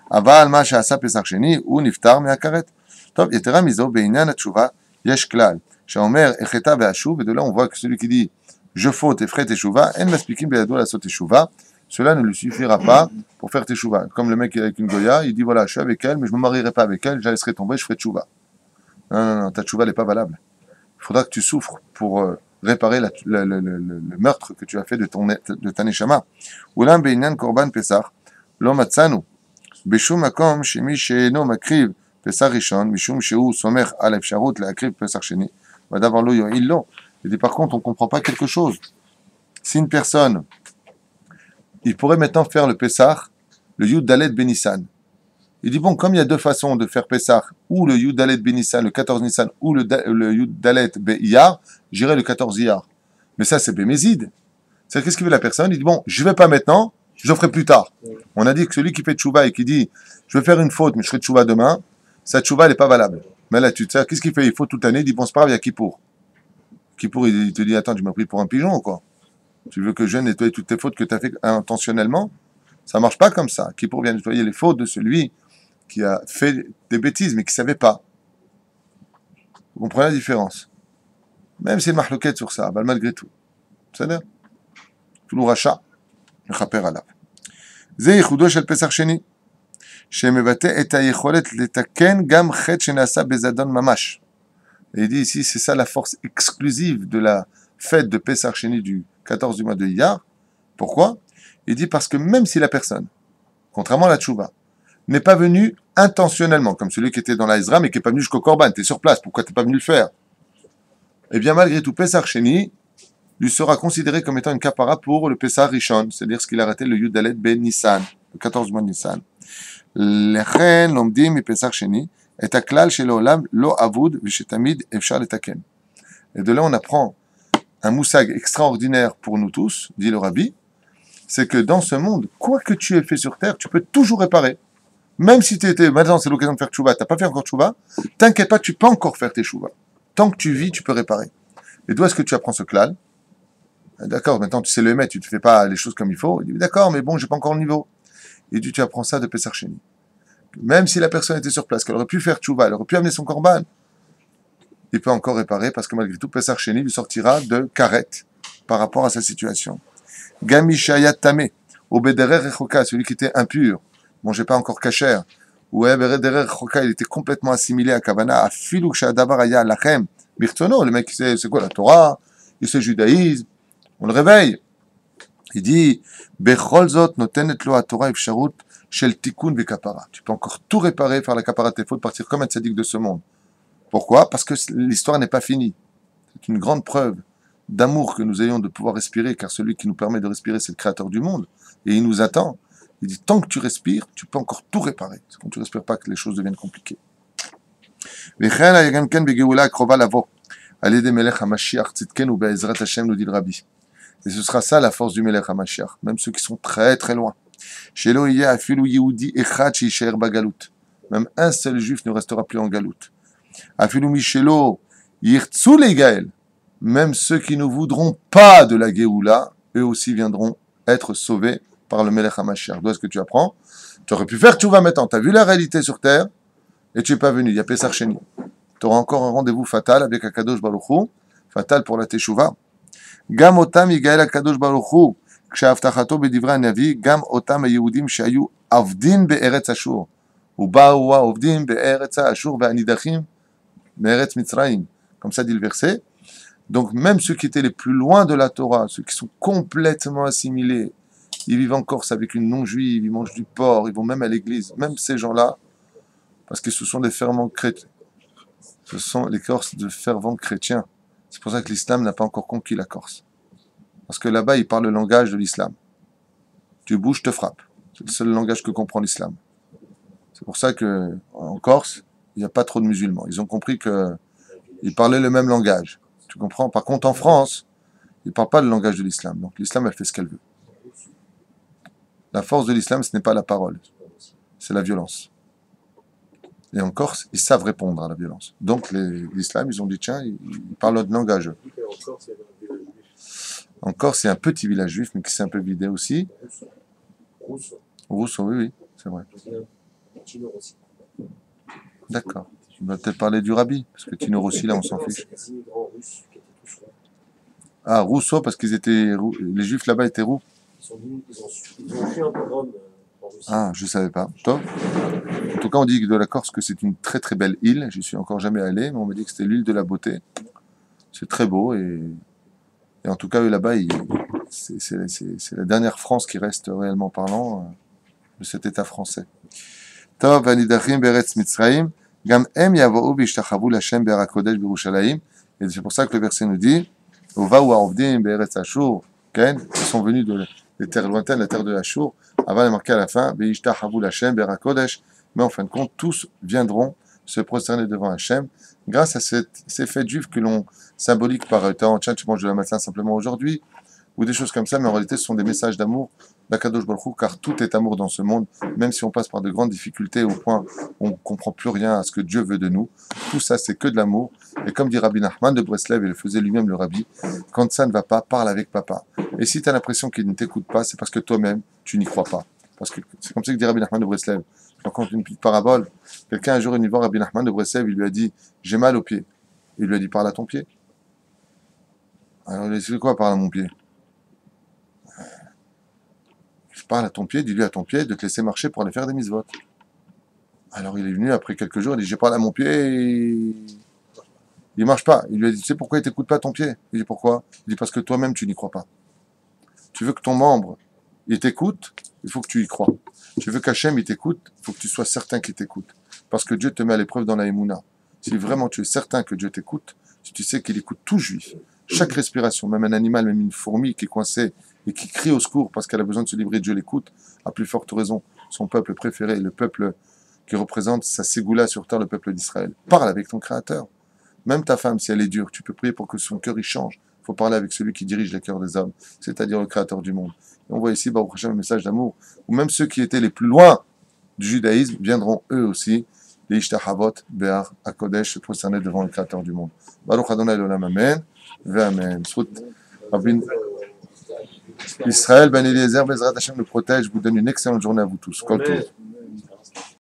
Aval ma she'asa Pesach Sheni ou niftar me'akaret. Tov yetera mizo be'inyan hatshuva yesh klal. Shaomer, Echeta, Ve'ashuv, et de là on voit que celui qui dit je faute et ferai teshuva, en maspikim be'yado la teshuva, cela ne lui suffira pas pour faire teshuva. Comme le mec qui est avec une goya, il dit voilà, je suis avec elle, mais je ne me marierai pas avec elle, je la laisserai tomber, je ferai teshuva. Non, ta teshuva n'est pas valable. Il faudra que tu souffres pour réparer le meurtre que tu as fait de ta neshama. Ulam be'inyan korban pesach, lo matzanu, beshum makom shemi she'eno makriv pesach rishon, mishum shehu somer al efsharut le'akriv pesach sheni, vadavar lo yo'il lo. Il dit par contre, on ne comprend pas quelque chose. Si une personne, il pourrait maintenant faire le Pessah, le Yud Dalet Benissan. Il dit bon, comme il y a deux façons de faire Pessah, ou le Yud Dalet Benissan, le 14 Nissan, ou le Yud Dalet Be'iyar, j'irai le 14 Iyar. Mais ça, c'est Bémézid. C'est qu'est-ce qu'il veut la personne? Il dit bon, je ne vais pas maintenant, je le ferai plus tard. On a dit que celui qui fait tchouva et qui dit je vais faire une faute, mais je ferai tchouva demain, sa tchouva, elle n'est pas valable. Mais là, tu sais, qu'est-ce qu'il fait? Il faut toute l'année, il dit bon, c'est pas grave, il y a Kippour. Kippour, il te dit attends, tu m'as pris pour un pigeon ou quoi? Tu veux que je vienne nettoyer toutes tes fautes que tu as fait intentionnellement? Ça marche pas comme ça. Kippour vient nettoyer les fautes de celui qui a fait des bêtises mais qui savait pas. Vous comprenez la différence? Même si le mahlouket sur ça, bah, malgré tout. C'est-à-dire tout le rachat, le chaper alav. זה ייחודו של פסח שני, שמבטא את היכולת לתקן גם חטא שנעשה בזדון ממש. Et il dit ici, c'est ça la force exclusive de la fête de Pesach Sheni du 14 du mois de Iyar. Pourquoi? Il dit parce que même si la personne, contrairement à la tchouva, n'est pas venue intentionnellement, comme celui qui était dans la Ezra, mais qui n'est pas venu jusqu'au Korban, tu es sur place, pourquoi tu n'es pas venu le faire? Eh bien, malgré tout, Pesach Sheni lui sera considéré comme étant une kapara pour le Pesach Rishon, c'est-à-dire ce qu'il a raté le Yud Dalet Ben Nissan, le 14 mois de Nissan. Lechen lomdim mi Pesach Sheni, et aklal shel olam lo avud v'shetamid efshar letaken. Et de là, on apprend un moussag extraordinaire pour nous tous, dit le Rabbi, c'est que dans ce monde, quoi que tu aies fait sur terre, tu peux toujours réparer. Même si tu étais, maintenant c'est l'occasion de faire tchouva, tu n'as pas fait encore tchouva, t'inquiète pas, tu peux encore faire tes tchouva. Tant que tu vis, tu peux réparer. Et d'où est-ce que tu apprends ce klal? D'accord, maintenant tu sais le mettre, tu ne fais pas les choses comme il faut. Il dit, d'accord, mais bon, j'ai pas encore le niveau. Et tu apprends ça de Pesach Sheni. Même si la personne était sur place, qu'elle aurait pu faire tchouva, elle aurait pu amener son korban, il peut encore réparer parce que malgré tout, Pesach Sheni lui sortira de karet par rapport à sa situation. Gamishayat Tameh, au Bederer Rechoka, celui qui était impur, mangeait pas encore kasher, ou Bederer Rechoka, il était complètement assimilé à Kavana, à Filuk Shadavar Aya Lachem, Birtono, le mec, c'est quoi la Torah, il sait le judaïsme, on le réveille. Il dit, Bechol Zot notenet lo Torah efsharut shel tikun vekapara. Tu peux encore tout réparer, faire la kapara de tes fautes, partir comme un tzaddik de ce monde. Pourquoi? Parce que l'histoire n'est pas finie. C'est une grande preuve d'amour que nous ayons de pouvoir respirer, car celui qui nous permet de respirer, c'est le Créateur du monde. Et il nous attend. Il dit, tant que tu respires, tu peux encore tout réparer. C'est quand tu ne respires pas que les choses deviennent compliquées. Et ce sera ça la force du Melech HaMashiach, même ceux qui sont très très loin. Même un seul juif ne restera plus en galoute. Même ceux qui ne voudront pas de la Géoula, eux aussi viendront être sauvés par le Melech HaMashiach. D'où est-ce que tu apprends? Tu aurais pu faire tchouva maintenant, tu as vu la réalité sur terre, et tu n'es pas venu, il y a Pesach Sheni. Tu auras encore un rendez-vous fatal avec Akadosh Baruch Hu, fatal pour la Teshuvah. Gam otam yigael Akadosh Baruch Hu, כשהבטחתו בדברי הנביא, גם אותם היהודים שהיו עבדים בארץ אשור, ובאו העובדים בארץ האשור והנידחים בארץ מצרים. Comme ça dit le verset. Donc même ceux qui étaient les plus loin de la Torah, ceux qui sont complètement assimilés, ils vivent en Corse avec une non-juive, ils mangent du porc, ils vont même à l'église, même ces gens-là, parce que ce sont des fervents chrétiens. Ce sont les Corses de fervents chrétiens. C'est pour ça que l'islam n'a pas encore conquis la Corse. Parce que là-bas, ils parlent le langage de l'islam. Tu bouges, je te frappe. C'est le seul langage que comprend l'islam. C'est pour ça qu'en Corse, il n'y a pas trop de musulmans. Ils ont compris qu'ils parlaient le même langage. Tu comprends? Par contre, en France, ils ne parlent pas le langage de l'islam. Donc l'islam, elle fait ce qu'elle veut. La force de l'islam, ce n'est pas la parole. C'est la violence. Et en Corse, ils savent répondre à la violence. Donc l'islam, ils ont dit, tiens, ils parlent notre langage. En Corse, c'est un petit village juif, mais qui s'est un peu vidé aussi. Rousseau, oui, c'est vrai. D'accord. On va peut-être parler du rabbi, parce que Tino Rossi, là, on s'en Non, fiche. c'est des immigrants russes qui étaient tous roux. Ah, Rousseau, parce qu'ils étaient les juifs là-bas étaient roux. Ils ont fait un pogrom en Russie. Ah, je savais pas. Toi? En tout cas, on dit de la Corse que c'est une très très belle île. J'y suis encore jamais allé, mais on m'a dit que c'était l'île de la beauté. C'est très beau et en tout cas, eux là-bas, c'est la dernière France qui reste réellement parlant de cet État français. Tov vanidachim beretz Mitzrayim, gam em yavo'u v'yishtachavu l'Hashem be'ar HaKodesh b'Yerushalayim. Et c'est pour ça que le verset nous dit, Ova ou Avdim beretz Ashur, ils sont venus des terres lointaines, la terre de Ashur. Avant, il est marqué à la fin, v'yishtachavu l'Hashem be'ar HaKodesh. Mais en fin de compte, tous viendront se prosterner devant Hachem, grâce à ces fêtes juives que l'on symbolique par temps, tiens, tu manges de la matin simplement aujourd'hui, ou des choses comme ça, mais en réalité, ce sont des messages d'amour d'Akadosh Baruch Hu, car tout est amour dans ce monde, même si on passe par de grandes difficultés au point où on ne comprend plus rien à ce que Dieu veut de nous. Tout ça, c'est que de l'amour. Et comme dit Rabbi Nachman de Breslev, et le faisait lui-même le Rabbi, quand ça ne va pas, parle avec papa. Et si tu as l'impression qu'il ne t'écoute pas, c'est parce que toi-même, tu n'y crois pas. Parce que c'est comme ça que dit Rabbi Nachman de Breslev. Je raconte une petite parabole. Quelqu'un un jour est venu voir Rabbi Nachman de Breslev, il lui a dit « J'ai mal au pied ». Il lui a dit « Parle à ton pied ». Alors il a dit « C'est quoi, parle à mon pied ?» Parle à ton pied, dis-lui à ton pied de te laisser marcher pour aller faire des mitzvot. Alors il est venu après quelques jours, il dit « J'ai parlé à mon pied et... il marche pas ». Il lui a dit « Tu sais pourquoi il t'écoute pas ton pied ?» Il dit « Pourquoi ?» Il dit « Parce que toi-même tu n'y crois pas. Tu veux que ton membre, il t'écoute, il faut que tu y crois. Tu veux qu'Hachem il t'écoute, il faut que tu sois certain qu'il t'écoute. Parce que Dieu te met à l'épreuve dans la Emouna. Si vraiment tu es certain que Dieu t'écoute, si tu sais qu'il écoute tout juif, chaque respiration, même un animal, même une fourmi qui est coincée et qui crie au secours parce qu'elle a besoin de se libérer, Dieu l'écoute, à plus forte raison, son peuple préféré, le peuple qui représente sa ségoula sur terre, le peuple d'Israël. Parle avec ton Créateur. Même ta femme, si elle est dure, tu peux prier pour que son cœur y change. Il faut parler avec celui qui dirige les cœurs des hommes, c'est-à-dire le Créateur du monde. Et on voit ici, Baruch Hashem, un message d'amour, où même ceux qui étaient les plus loin du judaïsme viendront eux aussi, les Ishtahavot, Be'ar, HaKodesh, se prosterner devant le Créateur du monde. Baruch Adonai l'Olam, Amen, Ve'amen. Israël, Ben Eliezer, Bezrat Hashem le protège, vous donne une excellente journée à vous tous. Kol Tov.